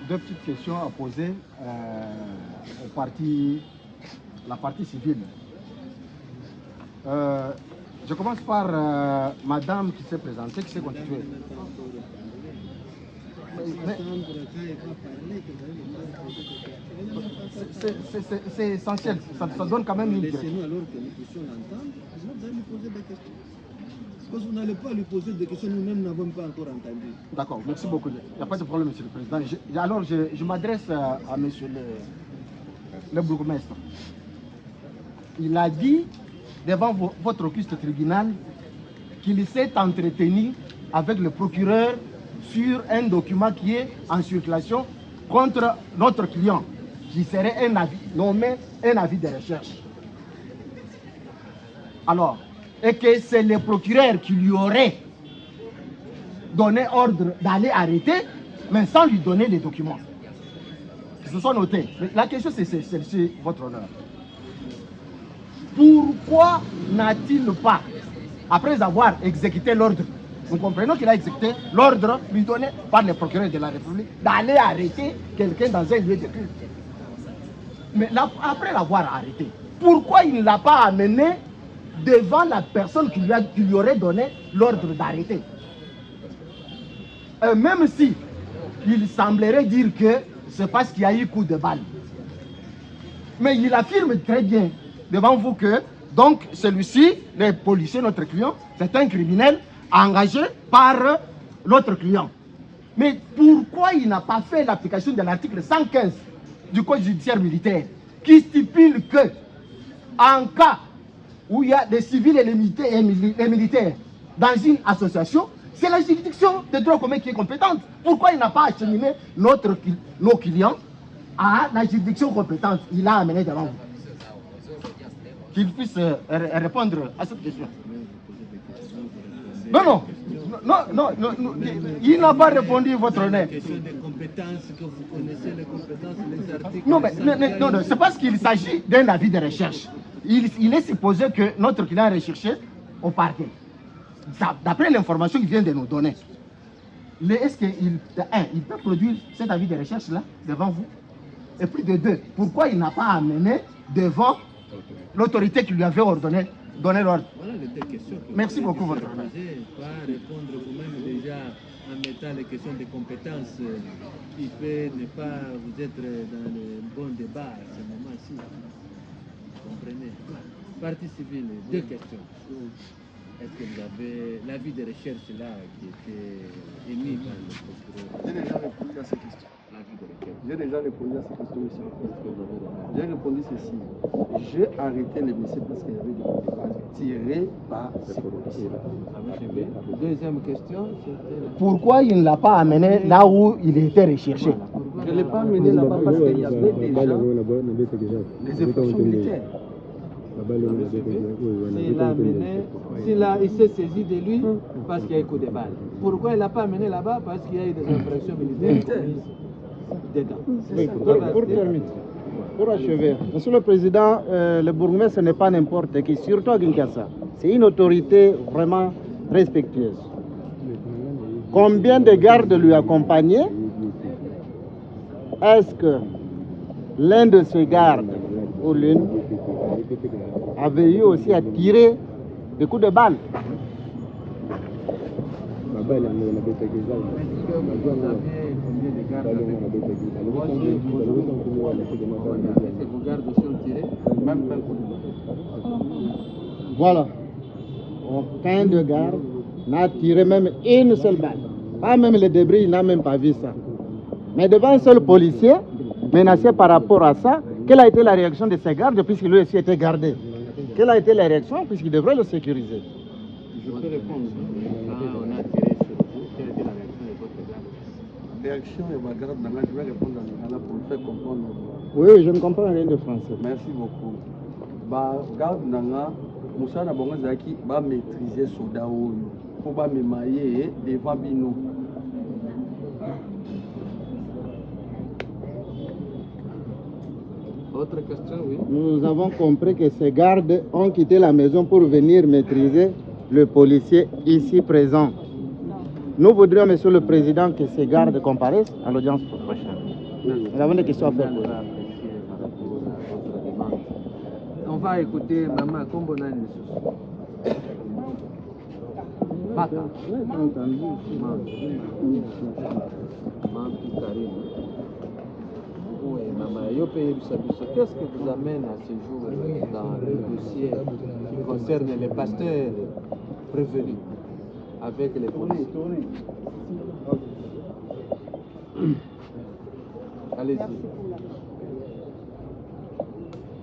Speaker 1: deux petites questions à poser la partie civile. Je commence par madame qui s'est présentée, qui s'est constituée. C'est essentiel, ça donne quand même une idée.
Speaker 9: Laissez-nous alors que nous puissions l'entendre, sinon vous allez lui poser des questions. Parce que vous n'allez pas lui poser des questions, nous-mêmes n'avons pas encore entendu.
Speaker 1: D'accord, merci beaucoup. Il n'y a pas de problème, monsieur le président. Alors, je m'adresse à monsieur le bourgmestre. Il a dit devant votre auguste tribunal qu'il s'est entretenu avec le procureur sur un document qui est en circulation contre notre client, qui serait un avis, nommé un avis de recherche. Alors, et que c'est le procureur qui lui aurait donné ordre d'aller arrêter, mais sans lui donner les documents. Qu'ils se soit notés. Mais la question, c'est celle-ci, votre honneur. Pourquoi n'a-t-il pas, après avoir exécuté l'ordre, nous comprenons qu'il a exécuté l'ordre lui donné par le procureur de la République d'aller arrêter quelqu'un dans un lieu de culte. Mais là, après l'avoir arrêté, pourquoi il ne l'a pas amené devant la personne qui lui aurait donné l'ordre d'arrêter? Même si il semblerait dire que c'est parce qu'il y a eu coup de balle. Mais il affirme très bien devant vous que donc celui-ci, le policier, notre client, c'est un criminel engagé par l'autre client. Mais pourquoi il n'a pas fait l'application de l'article 115 du Code judiciaire militaire qui stipule que en cas où il y a des civils et les militaires dans une association, c'est la juridiction de droit commun qui est compétente. Pourquoi il n'a pas acheminé nos clients à la juridiction compétente? Il a amené devant vous. Qu'il puisse répondre à cette question. Non, il n'a pas répondu, votre honneur. Non, c'est parce qu'il s'agit d'un avis de recherche. Il est supposé que notre client est recherché au parquet. D'après l'information qu'il vient de nous donner, est-ce qu'il peut produire cet avis de recherche-là devant vous? Et puis de deux, pourquoi il n'a pas amené devant l'autorité qui lui avait donné l'ordre?
Speaker 9: Voilà les deux questions.
Speaker 1: Merci beaucoup, votre honneur.
Speaker 9: Pas répondre vous-même déjà en mettant les questions de compétences qui peut ne pas vous être dans le bon débat à ce moment-ci. Vous comprenez? Partie civile, deux questions. Est-ce que vous avez l'avis de recherche là qui était émis par le procureur?
Speaker 7: Je n'ai jamais répondu à cette question. J'ai déjà répondu à cette question, monsieur le président. J'ai répondu ceci. J'ai arrêté les messieurs parce qu'il y avait des coups de base tirés par ces policiers.
Speaker 1: Deuxième question, c'était...
Speaker 5: Pourquoi il ne l'a pas amené là où il était recherché?
Speaker 7: Je ne l'ai pas amené là-bas parce qu'il y avait déjà les infractions militaires.
Speaker 1: Il s'est saisi de lui parce qu'il y a eu coup de balle. Pourquoi il ne l'a pas amené là-bas? Parce qu'il y a eu des infractions militaires dedans.
Speaker 5: Pour terminer, pour achever, Monsieur le Président, le bourgmestre ce n'est pas n'importe qui, surtout à Kinshasa. C'est une autorité vraiment respectueuse. Combien de gardes lui accompagnaient? Est-ce que l'un de ces gardes ou l'une avait eu aussi à tirer des coups de balle? Voilà. Aucun de garde n'a tiré même une seule balle. Pas même les débris, il n'a même pas vu ça. Mais devant un seul policier, menacé par rapport à ça, quelle a été la réaction de ces gardes puisqu'il lui aussi était gardé? Quelle a été la réaction puisqu'il devrait le sécuriser?
Speaker 7: Je peux répondre. On a tiré sur vous. Quelle était la réaction de votre garde? Réaction et ma garde, je vais répondre à Nana pour le faire comprendre.
Speaker 5: Oui, je ne comprends rien de français.
Speaker 7: Merci beaucoup. Bah, garde Nanga, Moussa Nabongazaki va maîtriser Soda Oyo pour pas me mailler devant Bino.
Speaker 1: Autre question, oui.
Speaker 5: Nous avons compris que ces gardes ont quitté la maison pour venir maîtriser le policier ici présent. Nous voudrions, Monsieur le Président, que ces gardes comparaissent à l'audience prochaine. Nous avons des questions à faire.
Speaker 1: On va écouter Maman Kombonani. Oui, Maman, qu'est-ce que vous amène à ce jour dans le dossier qui concerne les pasteurs prévenus avec les policiers? Allez-y.
Speaker 6: Merci pour la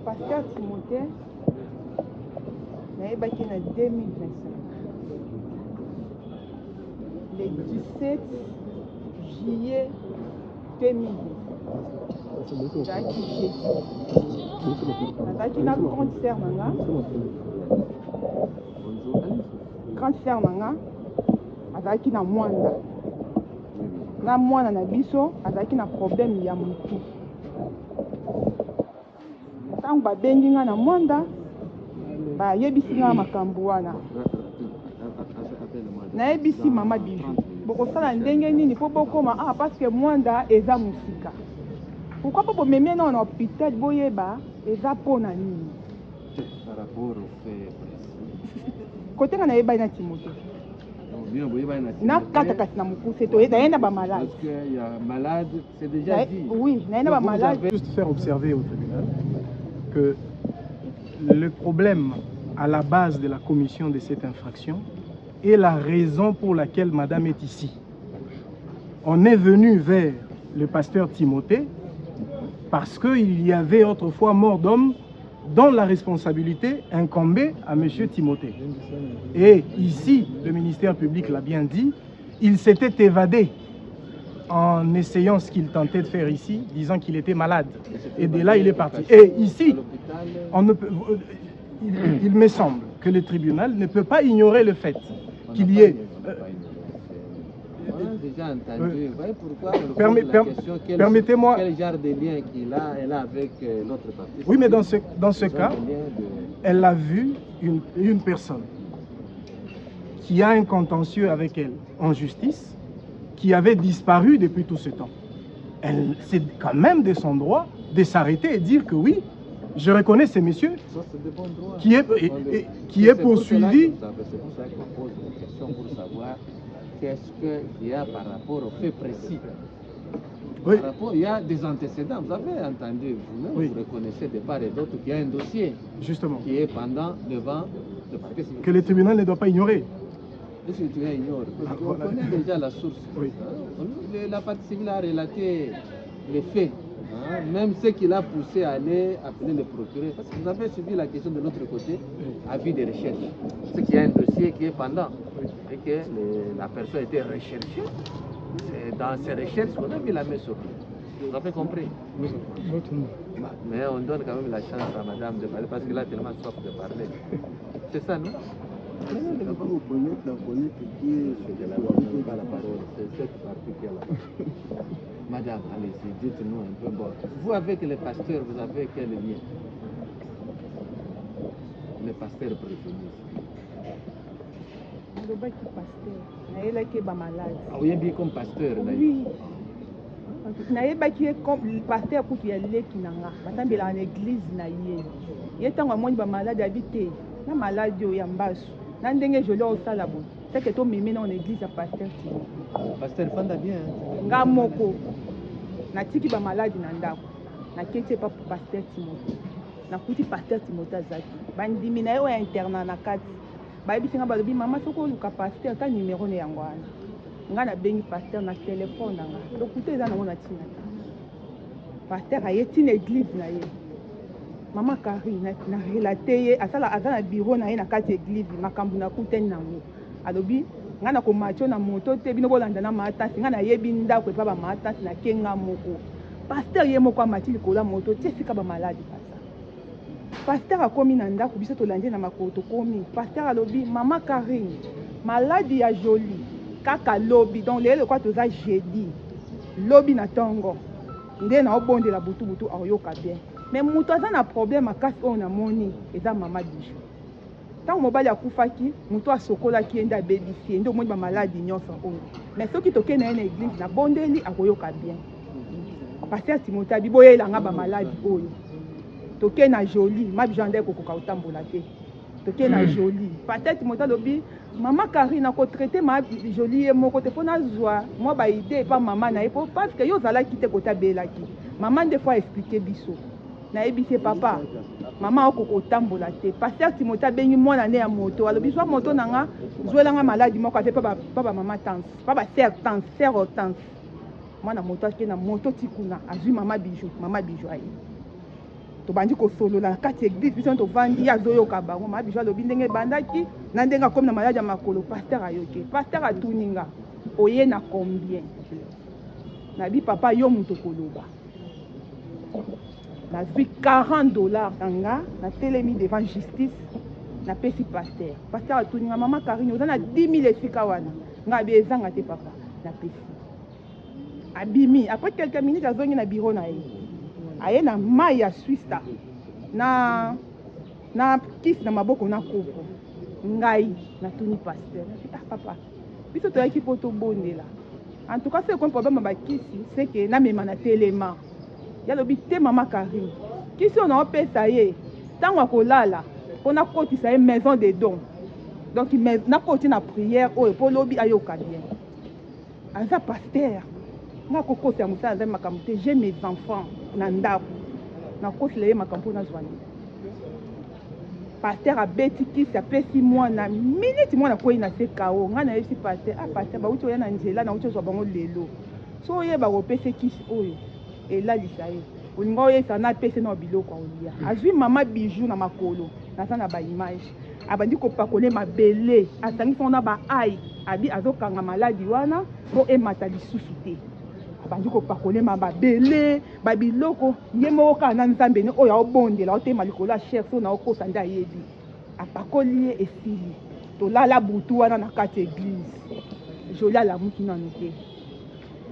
Speaker 6: Pasteur Timothée, naïbaki en 2025. Le 17 juillet 2010. Nazaki na grande sœur nanga. Grande sœur nanga azalaki na mwanda. Na mwana na biso azalaki na problème ya mutu. Tango babengi nga na mwanda bayebisi nga makambo wana. Nayebisi mama Bijou. Bokosala ndenge nini po bokoma parce que mwanda eza musika. Pourquoi pas bomemie na hôpital boyeba eza pona nini?
Speaker 1: Par rapport au fait précis.
Speaker 6: Côté nga nayeba na Timothée. Na kata kasi na mukuse to eza ba malade.
Speaker 1: Parce qu'il y a malade, c'est déjà dit.
Speaker 6: Oui, na ba malade.
Speaker 4: Juste faire observer au tribunal que le problème à la base de la commission de cette infraction est la raison pour laquelle madame est ici. On est venu vers le pasteur Timothée parce qu'il y avait autrefois mort d'homme dont la responsabilité incombait à M. Timothée. Et ici, le ministère public l'a bien dit, il s'était évadé en essayant ce qu'il tentait de faire ici, disant qu'il était malade. Et de là, il est parti. Et ici, on ne peut, il me semble que le tribunal ne peut pas ignorer le fait qu'il y ait...
Speaker 1: On a déjà entendu. Pourquoi
Speaker 4: permettez-moi.
Speaker 1: Quel genre de lien qu'il a, elle a avec l'autre parti?
Speaker 4: Oui, mais dans ce cas, elle a vu une personne qui a un contentieux avec elle en justice, qui avait disparu depuis tout ce temps. C'est quand même de son droit de s'arrêter et dire que oui, je reconnais ce monsieur qui est poursuivi.
Speaker 1: C'est pour ça qu'on pose une question pour savoir qu'est-ce qu'il y a par rapport au fait précis.
Speaker 4: Oui.
Speaker 1: Par rapport, il y a des antécédents. Vous avez entendu, vous-même, oui. Vous reconnaissez de part et d'autre qu'il y a un dossier
Speaker 4: justement
Speaker 1: qui est pendant devant le parquet civil.
Speaker 4: Que le tribunal ne doit pas ignorer.
Speaker 1: Est-ce que le tribunal ignore? Parce qu'on connaît déjà la source.
Speaker 4: Oui.
Speaker 1: La partie civile a relaté les faits. Hein, même ce qui l'a poussé à aller appeler le procureur. Parce que vous avez suivi la question de l'autre côté, avis de recherche. C'est qu'il y a un dossier qui est pendant et que la personne a été recherchée. C'est dans ces recherches qu'on a mis la main sur lui. Vous avez compris? Mais on donne quand même la chance à madame de parler parce qu'elle a tellement soif de parler. C'est ça, non?
Speaker 9: Vous connaissez la connaître qui est
Speaker 1: pas la parole, c'est cette partie qui est là. Madame, allez-y, dites-nous un peu. Bon, vous avec les pasteurs, vous avez quel lien? Les pasteurs prévenus. Oui, bien comme pasteur.
Speaker 6: Oui. Nayebaki comme pasteur pour qu'il y ait qui nanga. Batambela en église na yé. Yetanga moni ba malade habité. Na malade yo ya mbasu. Na ndenge joli au sala bon. C'est que to mimi na en église à pasteur ti.
Speaker 1: Pasteur fanda bien.
Speaker 6: Nga moko. Na tiki ba malade na ndako. Na kete pa pasteur Timothée. Na kuti pasteur Timothée zaki. Bandimi na yo ya internat na kati. Ba bisinga ba lobi mama soko luka pasteur ta numéro ne yango ana. Nga na bengi pasteur na téléphone nanga. Donc écoutez ça na tina. Pasteur a yeti na église na ye. Mama Karine na relater asala azana bureau na ye na kati église makambu na kuteni nango. Alobi nga na ko macho na moto te bino bolanda na mata nga na yebi ndako pa ba mata na kenga moko. Pasteur ye moko amati likola moto te fika ba malade pasa. Pasteur a komi na ndako biso to lande na makoto komi. Pasteur alobi mama Karine malade ya jolie. Kaka lobby donc les quoi tout ça jeudi lobby na tongo ndé na obonde la butu ayoka bien mais muto aza na problème akasi on a moni eza mama bijou tant mobali akufaki muto asokola ki enda baby fie ndo moni ba maladie nyonso on mais soki toke na église na bondeli akoyoka bien pasteur Timothée biboye langa ba maladie oyo toke na jolie ma bijande ko kotambola te toke na jolie pasteur Timothée lobi Maman Karine a traité ma jolie mon côté pour na joie moi ba idée pas maman na pour parce que yo zala quitter côté belaki maman des fois expliquer biso na ebité papa maman okoko tambola te pasteur Timothée bengi moi na ya moto alobi so moto nanga zoela nga maladie moko fait papa maman tante papa sœur tante moi na moto ke na moto tikuna azui maman bijou ayi to bandi ko solo la kati église biso to vandi ya zoyo ka bango ma bijou alobi ndenge bandaki na ndenga comme na malade ya makolo pasteur ayoke pasteur atuninga oye na combien na bi papa yo muto koloba na zwi $40 nanga na telemi devant justice na pesi pasteur atuninga mama Karine oza na 10,000 esika wana nga bi ezanga te papa na pesi abimi après quelques minutes azongi na bureau na ye aye na mai ya Swista na kisi na maboko na kopo ngai na tuni pasteur papa biso toyaki po tobondela en tout cas c'est un problème ba kisi c'est que na mema na telema ya lobi te mama Karine kisi on a opesa ye tango akolala pona kotisa ye maison de dons donc na koti na prière oyo po lobi ayoka bien aza pasteur na kokosi ya mosala aza makambo te j'ai mes enfants na ndako na kosila ye makambo na zwani pasteur abeti kisi apesi mwana minute mwana koyi na se kao nga na yesi pasteur pasteur bauti oya na nzela na uti ozwa bango lelo so oyeba kopesa kisi oyo elalisa ye olinga oyesa na apesi na biloko olia azwi mama bijou na makolo naza na baimage abandi kopakole mabele asangisi ngo na baai abi azokanga maladi wana po emata lisusu te abandi kopakole mabele babiloko ye moko kaka na nzambe ne oyo aobondela otema likolo ya cher so na okosa nde ayebi apakoli ye esili tolala butu wana na kati église joli alamuki nano te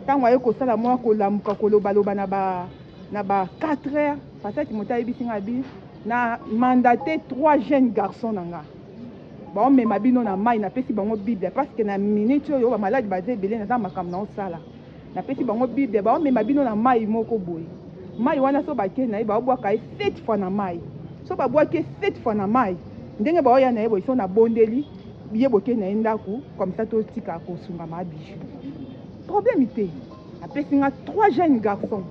Speaker 6: ntango aye kosala mwa kolamuka kolobaloba na ba 4 heures pasteur Timothée ayebisi nga bi na mandaté 3 jeunes garçons nanga baomema bino na mai napesi bango bible parce que na minute oyo bamaladi baza ebele naza makambo na osala napesi bango bible baomema bino na mai moko boye mai wana so bakei na ye baobwaka ye 7 fois na mai so babwaki ye 7 fois na mai ndenge baoya na ye boye so na bondeli ye bokei na ye ndako comme ça totika kosunga mabiju problème te napesi nga 3 jeunes garçons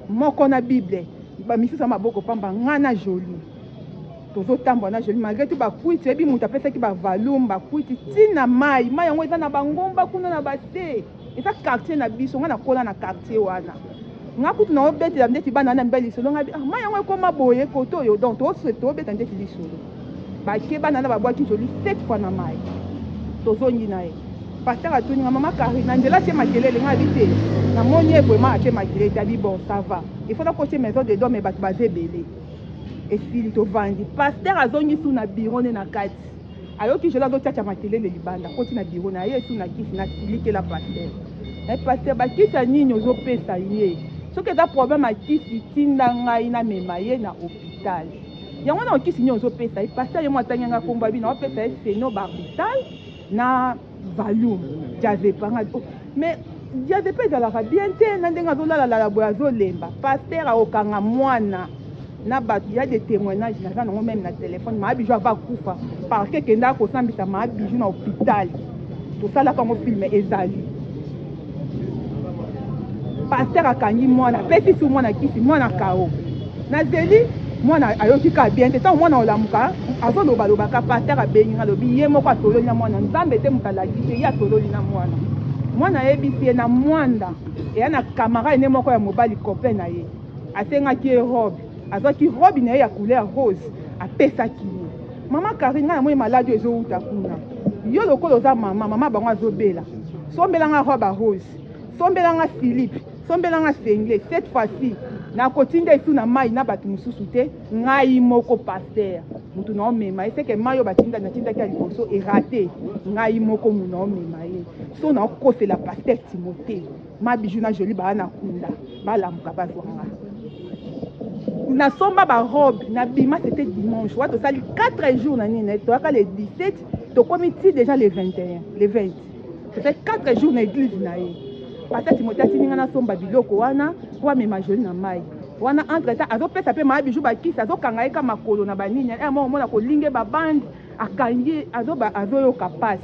Speaker 6: moko na bible bamisusu ya maboko pamba nga na joli tozotambola na joli malgré tout bakwiti ebi moto apesaki bavalume bakwiti ntina mai yango eza na bangomba kuna na base eza quartier na biso nga nakola na quartier wana nga kutu na obetela ndeti bana na mbeli solo nga bi ma yango ekoma boye koto yo donc to obeta ndeti lisolo bake bana na babwaki joli 7 fois na mai tozongi na ye pasteur atuni nga mama Karine na nzela tie makelele nga bite na moni e vraiment atie makelele tabi bon ça va il faut que maison de dom et bato bazebele esili tovandi pasteur azongi su na bureau ne na kati ayoki jola azotiatia makelele libanda koti na bureau na ye su na kisi na silikela pasteur pasteur bakisa nini ozopesa ye soki eza problème akisi tinda ngai na mema ye na hôpital yango na okisi nini ozopesa ye pasteur ye mo atangi nga komba bino opesa ye seno barbital na valium diazepam mais diazepam ezalaka bien te na ndenge azolalalala boye azolemba pasteur aokanga mwana na bato ya des témoignages naza nango même na téléphone maabiju ava kufa parce que kenda akosambisa maabiju na hôpital tosalaka ngo filme ezali pasteur akangi mwana pesi su mwana kisi mwana kao nazeli mwana ayoki ka bien te ntango mwana olamuka azolobalobaka pasteur abengi nga alobi ye moko asololi na mwana nzambe te moto alakisi ye asololi na mwana ayebisi ye na mwanda eya na camarade ne moko ya mobali copain na ye asengaki ye robe azwaki robe na ye ya couleur rose apesaki ye mama Karine nga na moi maladi ezowuta kuna yo lokolo oza mama bango azobela sombelanga robe a rose sombelanga Philippe sombelanga sengle cette fois-ci nakotinda esu na mai na bato mosusu te ngai moko pasteur mutu na omema ye seke mai oyo natindaki ya liboso erate ngai moko mu na omema ye so na okosela pasteur Timothée mabiju na joli baa na kunda balamuka bazwanga nasomba barobe nabima c'était dimanche wa tosali 4 jours na nini toyaka le 17 tokomi ti déjà le 21 le 20 c'est 4 jours na église na ye pasteur Timothée atininga nasomba biloko wana po amema joli na mai wana entre temps azopesa mpe maabiju bakisi azokanga ye ka makolo na banini omona kolinge babandi akangi azoyoka pasi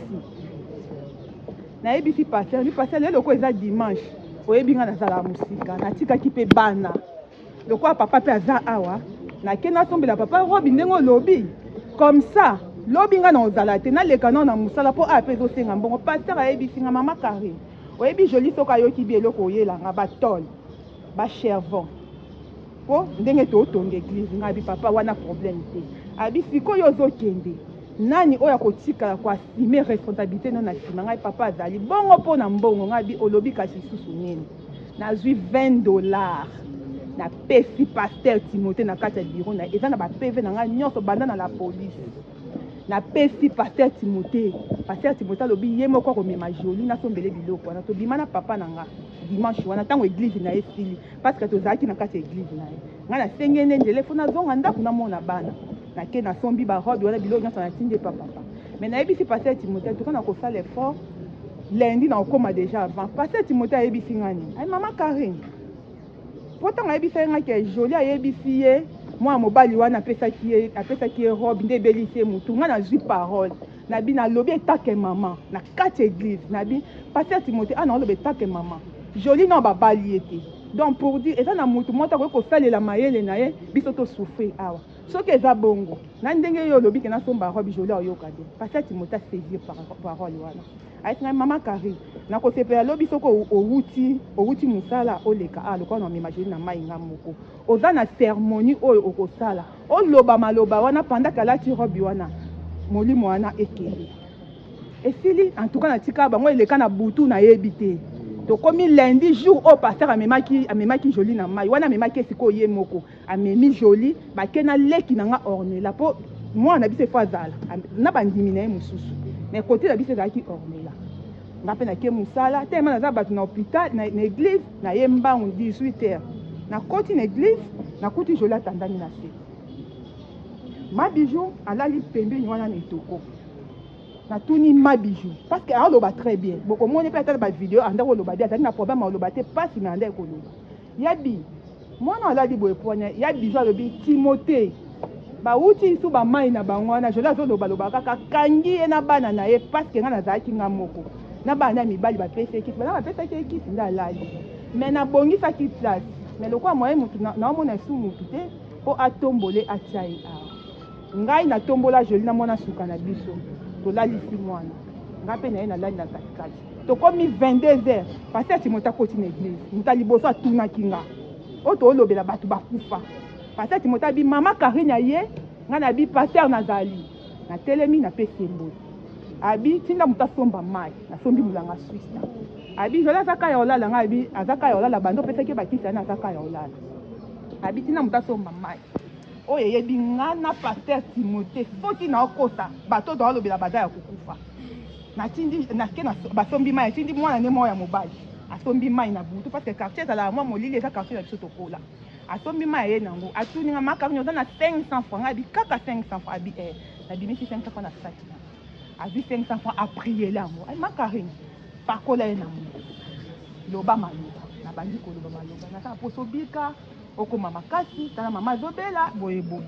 Speaker 6: nayebisi pasteur leloko eza dimanche oyebi nga nazala mosika natikaki mpe bana lokola papa mpe aza awa nake nasombela papa robi ndenge olobi comme ça lobi nga na ozala te naleka nao na mosala mpo ape ezosenga mbongo pasteur ayebisi nga mama Karine oyebi joli soki ayoki bi eloko oyelanga batole bachervon po ndenge tootonga eglize ngai bi papa wana problème te abi sikoyo ozokende nani oyo akotikala koasime responsabilité no na nsima ngai papa azali bongo mpo na mbongo ngai bi olobi kasi susu nini nazwi $20 napesi pasteur Timothée na kati ya biro na eza na bapv na ngai nyonso banda na la police napesi pasteur Timothée alobi ye moko akomema joli nasombele biloko wana tobima na papa na nga dimanche wana ntango église na ye esili parce que tozalaki na kati ya église na ye ngai nasenge nde nzela efo nazonga ndako namona bana nake nasombi barobe wana biloko nyonso natindi epa papa mais nayebisi pasteur Timothée toka na kosala effort lundi na okoma déjà avant pasteur Timothée ayebisi ngani ay mama Karine po ntango ayebisa ye ngaki ya joli ayebisi ye mwana mobali wana apesaki ye robe nde ebelisi ye motu nga nazwi parole nabi nalobi etake mama na kati église nabi pasteur Timothée ana oloba etake mama joli na babali ye te donc pour dire eza na motu moko akoki kosalela mayele na ye biso tosouffrir awa soki eza bongo na ndenge ye olobi ke nasomba robe joli aoyoka te pasteur Timothée asaisir parole wana ayesi ngai mama Karine nakosepela lobi soki owuti mosala oleka lokola na omema joli na mai nga moko oza na cérémonie oyo okosala oloba maloba wana pendant alati robe wana molimo wana ekele esili en tout cas natika bango eleka na butu nayebi te tokomi lundi jour oyo pasteur amemaki joli na mai wana amemaki esika oye moko amemi joli bake na leki na nga ornela mpo mwana na biso efo azala na bandimi na ye mosusu mais kote na biso ezalaki ornela nga mpe nake mosala telema naza bato na hôpital na église naye mbangu 18h nakoti na église nakuti joli atandani na se mabiju alali pembeni wana na etoko natuni mabiju parce que aoloba très bien bokomoni mpe atala bavideo andaki oloba bien azali na problème aoloba te pasi me andaki koloba yabi mwana alali boye ponya ya biju alobi Timothée bauti su bamai na bango wana joli azolobaloba kaka kangi ye na bana na ye parce que nga nazalaki nga moko na bana ya mibali bapesi ekisi bana bapesaki ekisi nde alali me nabongisaki place me lokola moye motu naomona esu motu te mpo atombole atia ye awa ngai natombola joli na mwana suka na biso tolalisi mwana ngai mpe na ye nalali na katikati tokomi 22h pasteur Timothée akoti na église moto ya liboso atunaki nga oto olobela bato bakufa Pasteur Timothée abi mama Karine aye ngana abi pasteur nazali na telemi na pesi mbo abi tinda muta somba mai na sombi mulanga Suisse abi jola zaka ya olala nga abi azaka ya olala bando pesa ke bakisa na zaka ya olala abi tinda muta somba mai oye yebi ngana Pasteur Timothée foti na okosa bato do olobela baza ya kukufa na tindi na ke na basombi mai tindi mwana ne moya mobali asombi mai na butu parce que quartier za la moi molili eza quartier na biso tokola asombi mai ye nango atuni nga makarni oza na 500 francs abi kaka 500 francs abi na bimisi 500 francs na saki abi 500 francs a prier lango ay makarni pakola ye nango loba maloba na bandi ko loba maloba na sa poso bika okoma makasi tala mama zobela boye boye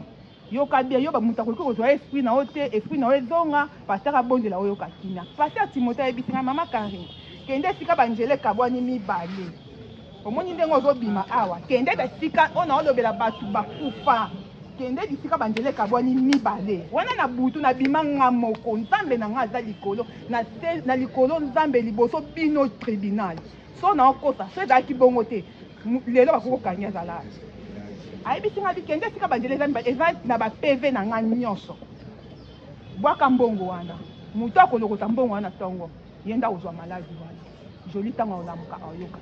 Speaker 6: yoka bien yo ba muta ko kozwa esprit na ote esprit na ezonga pasteur abondela oyo kakina Pasteur Timothée ebisinga mama Karine kende sika banjele kabwani mibale omoni ndenge ozobima awa kende basika ona olobela bato bakufa kende bisika banjele kabwani mibale wana na butu na bimanga moko nzambe na nga aza likolo na likolo nzambe liboso bino tribunal so na okosa so ezalaki bongo te lelo bakokokanya ezala ayebisinga bikende sika banjele eza na bapv na nga nyonso bwaka mbongo wana moto akolokota mbongo wana ntongo ye nda ozwa maladi wana joli ntango olamuka ayoka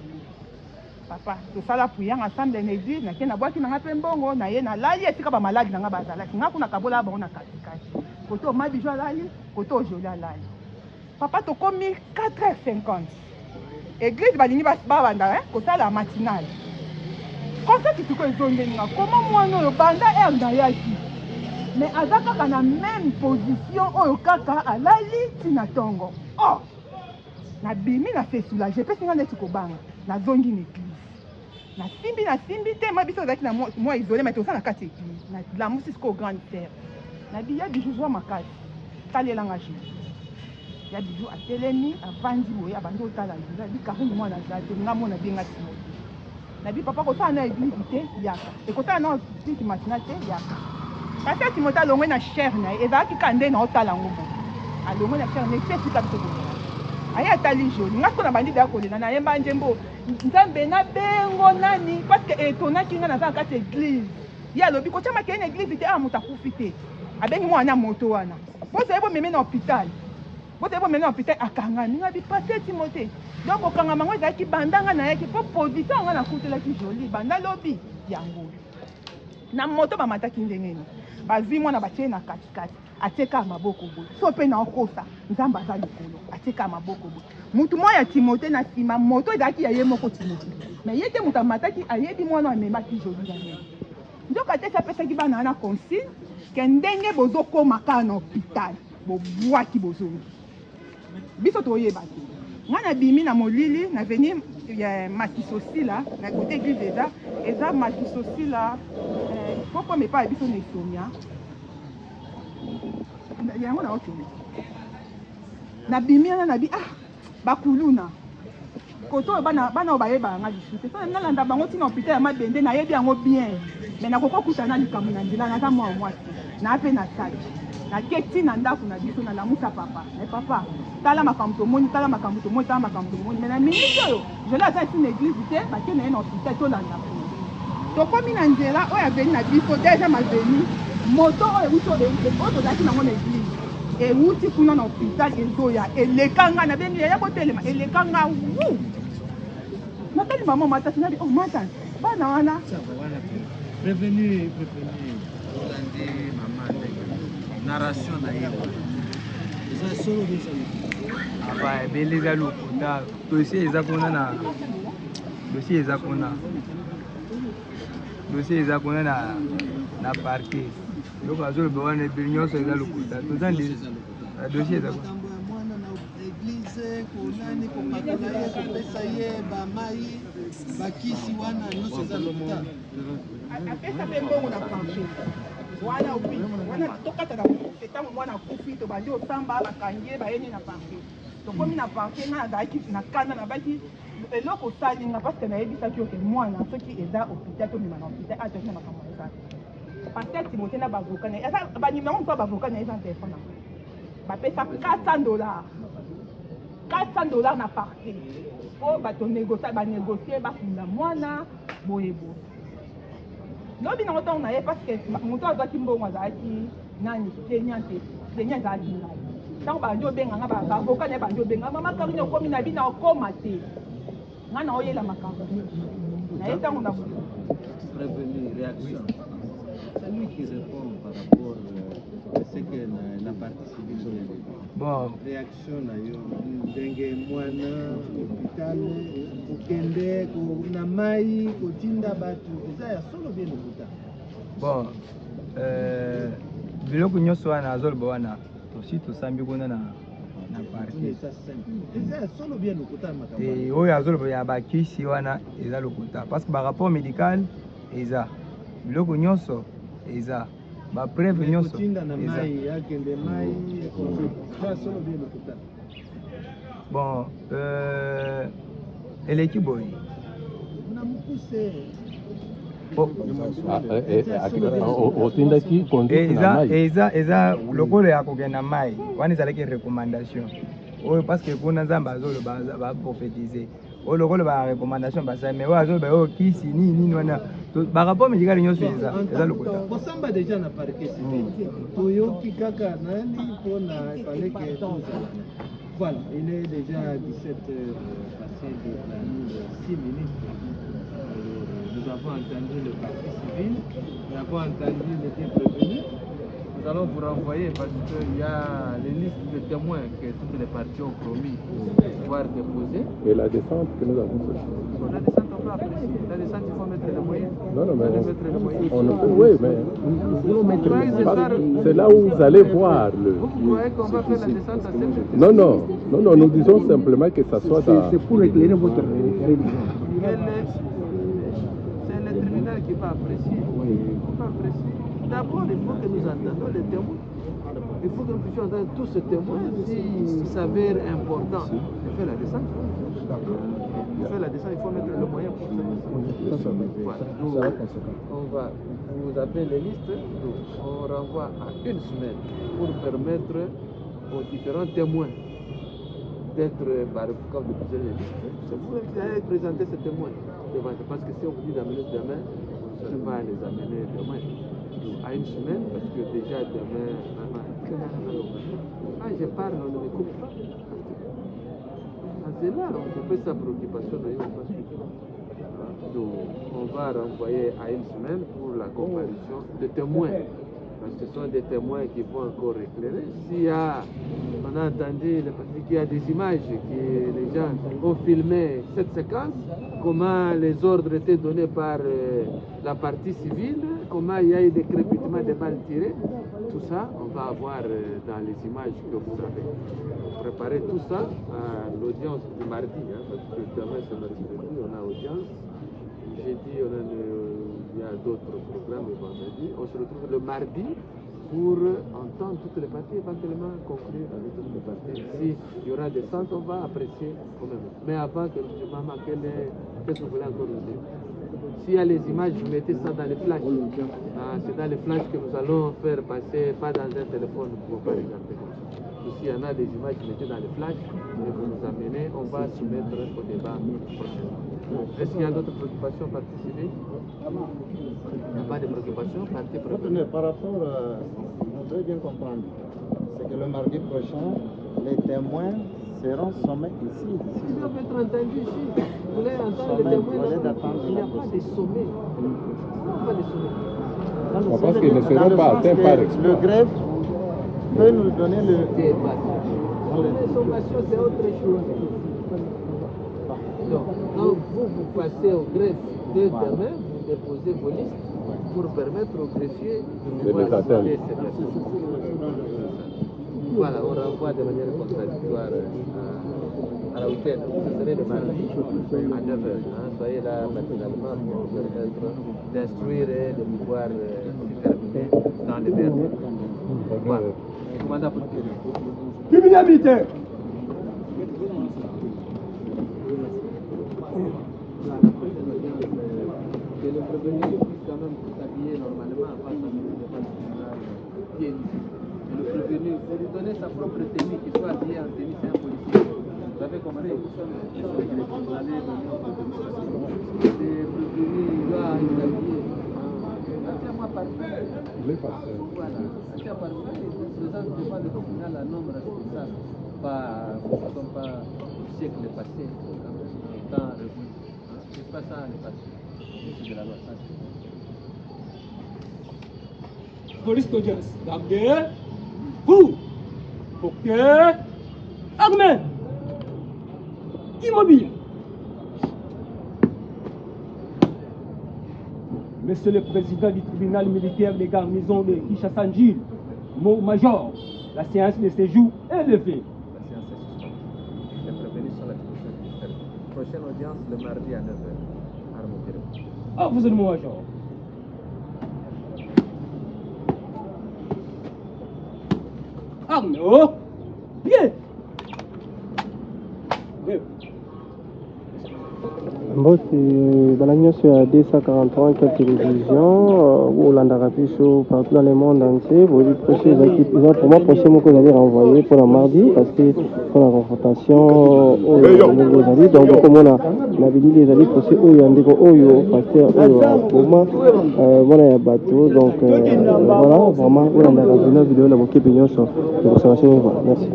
Speaker 6: papa tosala prière ensemble na église nake nabwaki nanga mpe mbongo na ye nalali esika bamaladi nanga bazalaki nga kuna kabola bango na katikati koto omabijo alali koto ojoli alali papa tokomi 4h50 église balingi babanda kosala matinale concert tuko ezongeninga koma mwana oyo banda aire na yaki mais aza kaka na même position oyo kaka alali ntina ntongo nabimi na se soulage epesinga neti kobanga nazongi na église nasimbi te ma biso ozalaki na mwa isolé mais toza na kati église nalamusi siko grande terre nabi ya bijou zwa makasi talelanga jésus ya bijou atelemi avandi boye abandi otala jésus abi Karine mwana aza te nga mona benga Timothée nabi papa kosala na église te yaka ekosala na ofisi matina te yaka Pasteur Timothée alongwe na chair na ye ezalaki ka nde na otala yango bo alongwe na chair na ye te esika biso boye aye atali joli nga siko na bandi deya kolela na yemba njembo nzambe na bengo nani parce que etonaki nga naza na kati église ye alobi kotya makeye na église te moto akufi te abengi mwana moto wana bozali bomeme na hôpital akangami nga bi Pasteur Timothée donc okangama ngo ezalaki bandanga na yaki mpo position nga nakutelaki joli banda lobi yango na moto bamataki ndengeni bazwi mwana batie na katikati ateka maboko boye so mpe na okosa nzambe aza likolo ateka maboko boye mutu moko ya Timothée na nsima moto ezalaki ya ye moko Timothée mais ye te moto amataki ayebi mwana amemaki joli na ye nzoka te apesaki bana wana consigne ke ndenge bozokoma kaka na hôpital bobwaki bozongi biso toyeba te nga nabimi na molili naveni ya Matisosila na kote église eza Matisosila poko mepa ya biso na Esonia yango na okende nabimi wana nabi bakuluna koto oyo bana oyo bayebaka nga lisu te so nalanda bango ntina hôpital ya Mabende nayebi yango bien mais nakokokuta na likambo na nzela naza mwa mwasi na mpe na saki nake ntina ndako na biso nalamusa papa mais papa tala makambo tomoni tala makambo tomoni mais na minute oyo joli aza esi na église te batie na ye na hôpital tolanda tokomi na nzela oyo aveni na biso deja maveni moto oyo euti oyo tozalaki nango na église euti kuna na hôpital ezoya elekanga na bengi ya kotelema elekanga wu natali mama matasi nabi matasi bana wana
Speaker 1: prévenu olandi mama narration na ye eza solo
Speaker 2: apa ebele eza lokuta dossier eza kuna na parquet donc azoloba wana ebele nyonso eza lokuta toza dossier eza kuna
Speaker 1: mwana na église konani kopakola ye kopesa ye bamai bakisi wana nyonso eza lokuta
Speaker 6: apesa mpe mbongo na parquet wana tokata na ntango mwana akufi tobandi osamba bakangi ye bayeni na parquet tokomi na parquet nga nazalaki na kanda nabaki eloko osalinga parceke nayebisaki oke mwana soki eza hôpital tomema na hôpital atoki na makambo eza Pasteur Timothée na bavoka na ye banimero mpo bavoka na ye eza telefone na bapesa $400 na parquet mpo bato banégocie bafunda mwana boyeboye lobi na oto na ye parce que moto azaki mbongo azalaki nani plaignant ezalaki ngai ntango bandi obenganga baavoka na ye bandi obenganga mama karine okomi na bino okoma te nga na oyela makambo na ye ntango na
Speaker 1: prévenir réaction. C'est lui qui répond par rapport à ce que la partie civile
Speaker 2: bon
Speaker 1: réaction na yo ndenge mwana hôpital kokende na mai kotinda batu eza ya solo bien lokuta.
Speaker 2: Bon biloko nyonso wana azoloba wana tosi tosambi kuna na parti
Speaker 1: eza ya solo bien lokuta makambo
Speaker 2: te oyo azoloba ya bakisi wana eza lokuta parce que barapport médical eza biloko nyonso eza bapreuve nyonso
Speaker 1: kotinda na mai akende mai eza solo bien lokuta.
Speaker 2: Bon eleki boye
Speaker 1: na mukuse
Speaker 8: otindaki
Speaker 2: eza lokolo ya kokenda mai wana ezalaki recommandation oyo parce que kuna nzambe azoloba baprofetize oyo lokolo barecommandation basali mais oyo azoloba oyo kisi nini wana barapport médical nyonso eza lokuta
Speaker 1: kosamba déjà na parquet civil toyoki kaka nani mpona fallait que voilà, il est déjà 17h passé de 6 minutes. Nous avons entendu le parti civil, nous avons entendu les prévenus. Nous allons vous renvoyer parce qu'il y a les listes de témoins que toutes les parties ont promis de pouvoir déposer.
Speaker 8: Et la descente que nous avons faite.
Speaker 1: La descente, on va apprécier. La descente, il faut mettre les moyens.
Speaker 8: Non, mais
Speaker 1: on
Speaker 8: ne peut, oui, mais nous voulons mettre les moyens. C'est là où vous allez voir le.
Speaker 1: Vous croyez qu'on va faire la descente à 7h?
Speaker 8: Non, nous disons simplement que ça soit dans.
Speaker 2: C'est pour éclairer votre religion.
Speaker 1: C'est le tribunal qui va apprécier. On va apprécier. D'abord, il faut que nous entendions les témoins. Il faut que nous puissions entendre tous ces témoins. S'ils s'avèrent importants, il fait la descente. Il fait la descente, il faut mettre le moyen pour ça. Voilà. On va vous avez les listes, on renvoie à une semaine pour permettre aux différents témoins d'être comme de plusieurs listes. C'est vous qui allez présenter ces témoins. Parce que si on vous dit d'amener demain, je ne vais pas les amener demain. À une semaine, parce que déjà demain, quand je parle, on ne me coupe pas. C'est là, on fait sa préoccupation d'ailleurs. Donc, on va renvoyer à une semaine pour la comparution de témoins. Parce que ce sont des témoins qui vont encore éclairer. On a entendu qu'il y a des images que les gens ont filmé cette séquence, comment les ordres étaient donnés par la partie civile, comment il y a eu des crépitements de balles tirées. Tout ça, on va avoir dans les images que vous avez. Préparer tout ça à l'audience du mardi, parce que demain c'est mercredi, on a audience. Jeudi, il y a d'autres programmes le vendredi. On se retrouve le mardi pour entendre toutes les parties, éventuellement conclure avec toutes les parties. S'il y aura des centres, on va apprécier quand même. Mais avant que je maman, qu'est-ce que vous voulez encore nous dire? S'il y a les images, vous mettez ça dans les flashs. C'est dans les flashs que nous allons faire passer, pas dans un téléphone, pour ne pas regarder comme ça. S'il y en a des images, mettez dans les flashs et vous nous amenez, on va soumettre au débat prochain. Est-ce qu'il y a d'autres préoccupations partie civile? Il n'y a pas de préoccupations partie prévenue.
Speaker 5: Par rapport, on doit bien comprendre, c'est que le mardi prochain, les témoins seront sommés ici.
Speaker 1: Ils doivent être entendus ici. Vous voulez entendre les témoins? Il n'y a pas de sommet. Il n'y a pas de sommet.
Speaker 8: On pense qu'ils ne seront pas atteints par exploit.
Speaker 5: Le greffe peut nous donner le...
Speaker 1: La sommation, c'est autre chose. Donc, quand vous passez au greffe de demain, vous déposez vos listes pour permettre au greffier de pouvoir citer ces personnes. Voilà, on renvoie de manière contradictoire à la week-end. Ce serait le mardi à 9h. Soyez là matinalement pour permettre d'instruire et de pouvoir terminer dans les meilleurs délais. Voilà. Commandant pour
Speaker 2: criminalité.
Speaker 1: Que le prévenu puisse quand même s'habiller normalement avant sa mise devant le tribunal bien ici. Le prévenu, il faut lui donner sa propre tenue, qu'il soit habillé en tenue, c'est un policier. Vous avez compris? Vous allez donner au prévenu. Le prévenu, il doit être habillé
Speaker 9: Voilà. Acheter par vous, les gens ne pas le tribunal à nombre responsable. Ce ne sont pas siècles passés, quand même, temps révolu. C'est pas ça le passé. C'est de la loi.
Speaker 11: Police d'audience, d'amener, vous, ok, armé, immobile. Monsieur le Président du tribunal militaire des garnisons de Kinshasa-Gilles, mon major, la séance de séjour est levée.
Speaker 9: La séance est suspendue. Les prévenus sont la prochaine audience le mardi à 9h. Arme au bureau.
Speaker 11: Ah, vous êtes mon major. Arme, oh, pied.
Speaker 12: Mbosi balanyonso ya 243 quelques télévisions Olanda Rapicho partout dans le monde entier. Vous prêchez les équipes. Pour moi, prochainement que vous allez renvoyer pour la mardi parce que pour la confrontation aux alliés. Donc, comme on a dit les alliés procès au Yandeko Oyo, pasteur Oyo, pour moi, voilà un bateau. Donc, voilà, vraiment, Olanda Rapicho, vidéo, la bouquet pignon sur l'observation. Merci.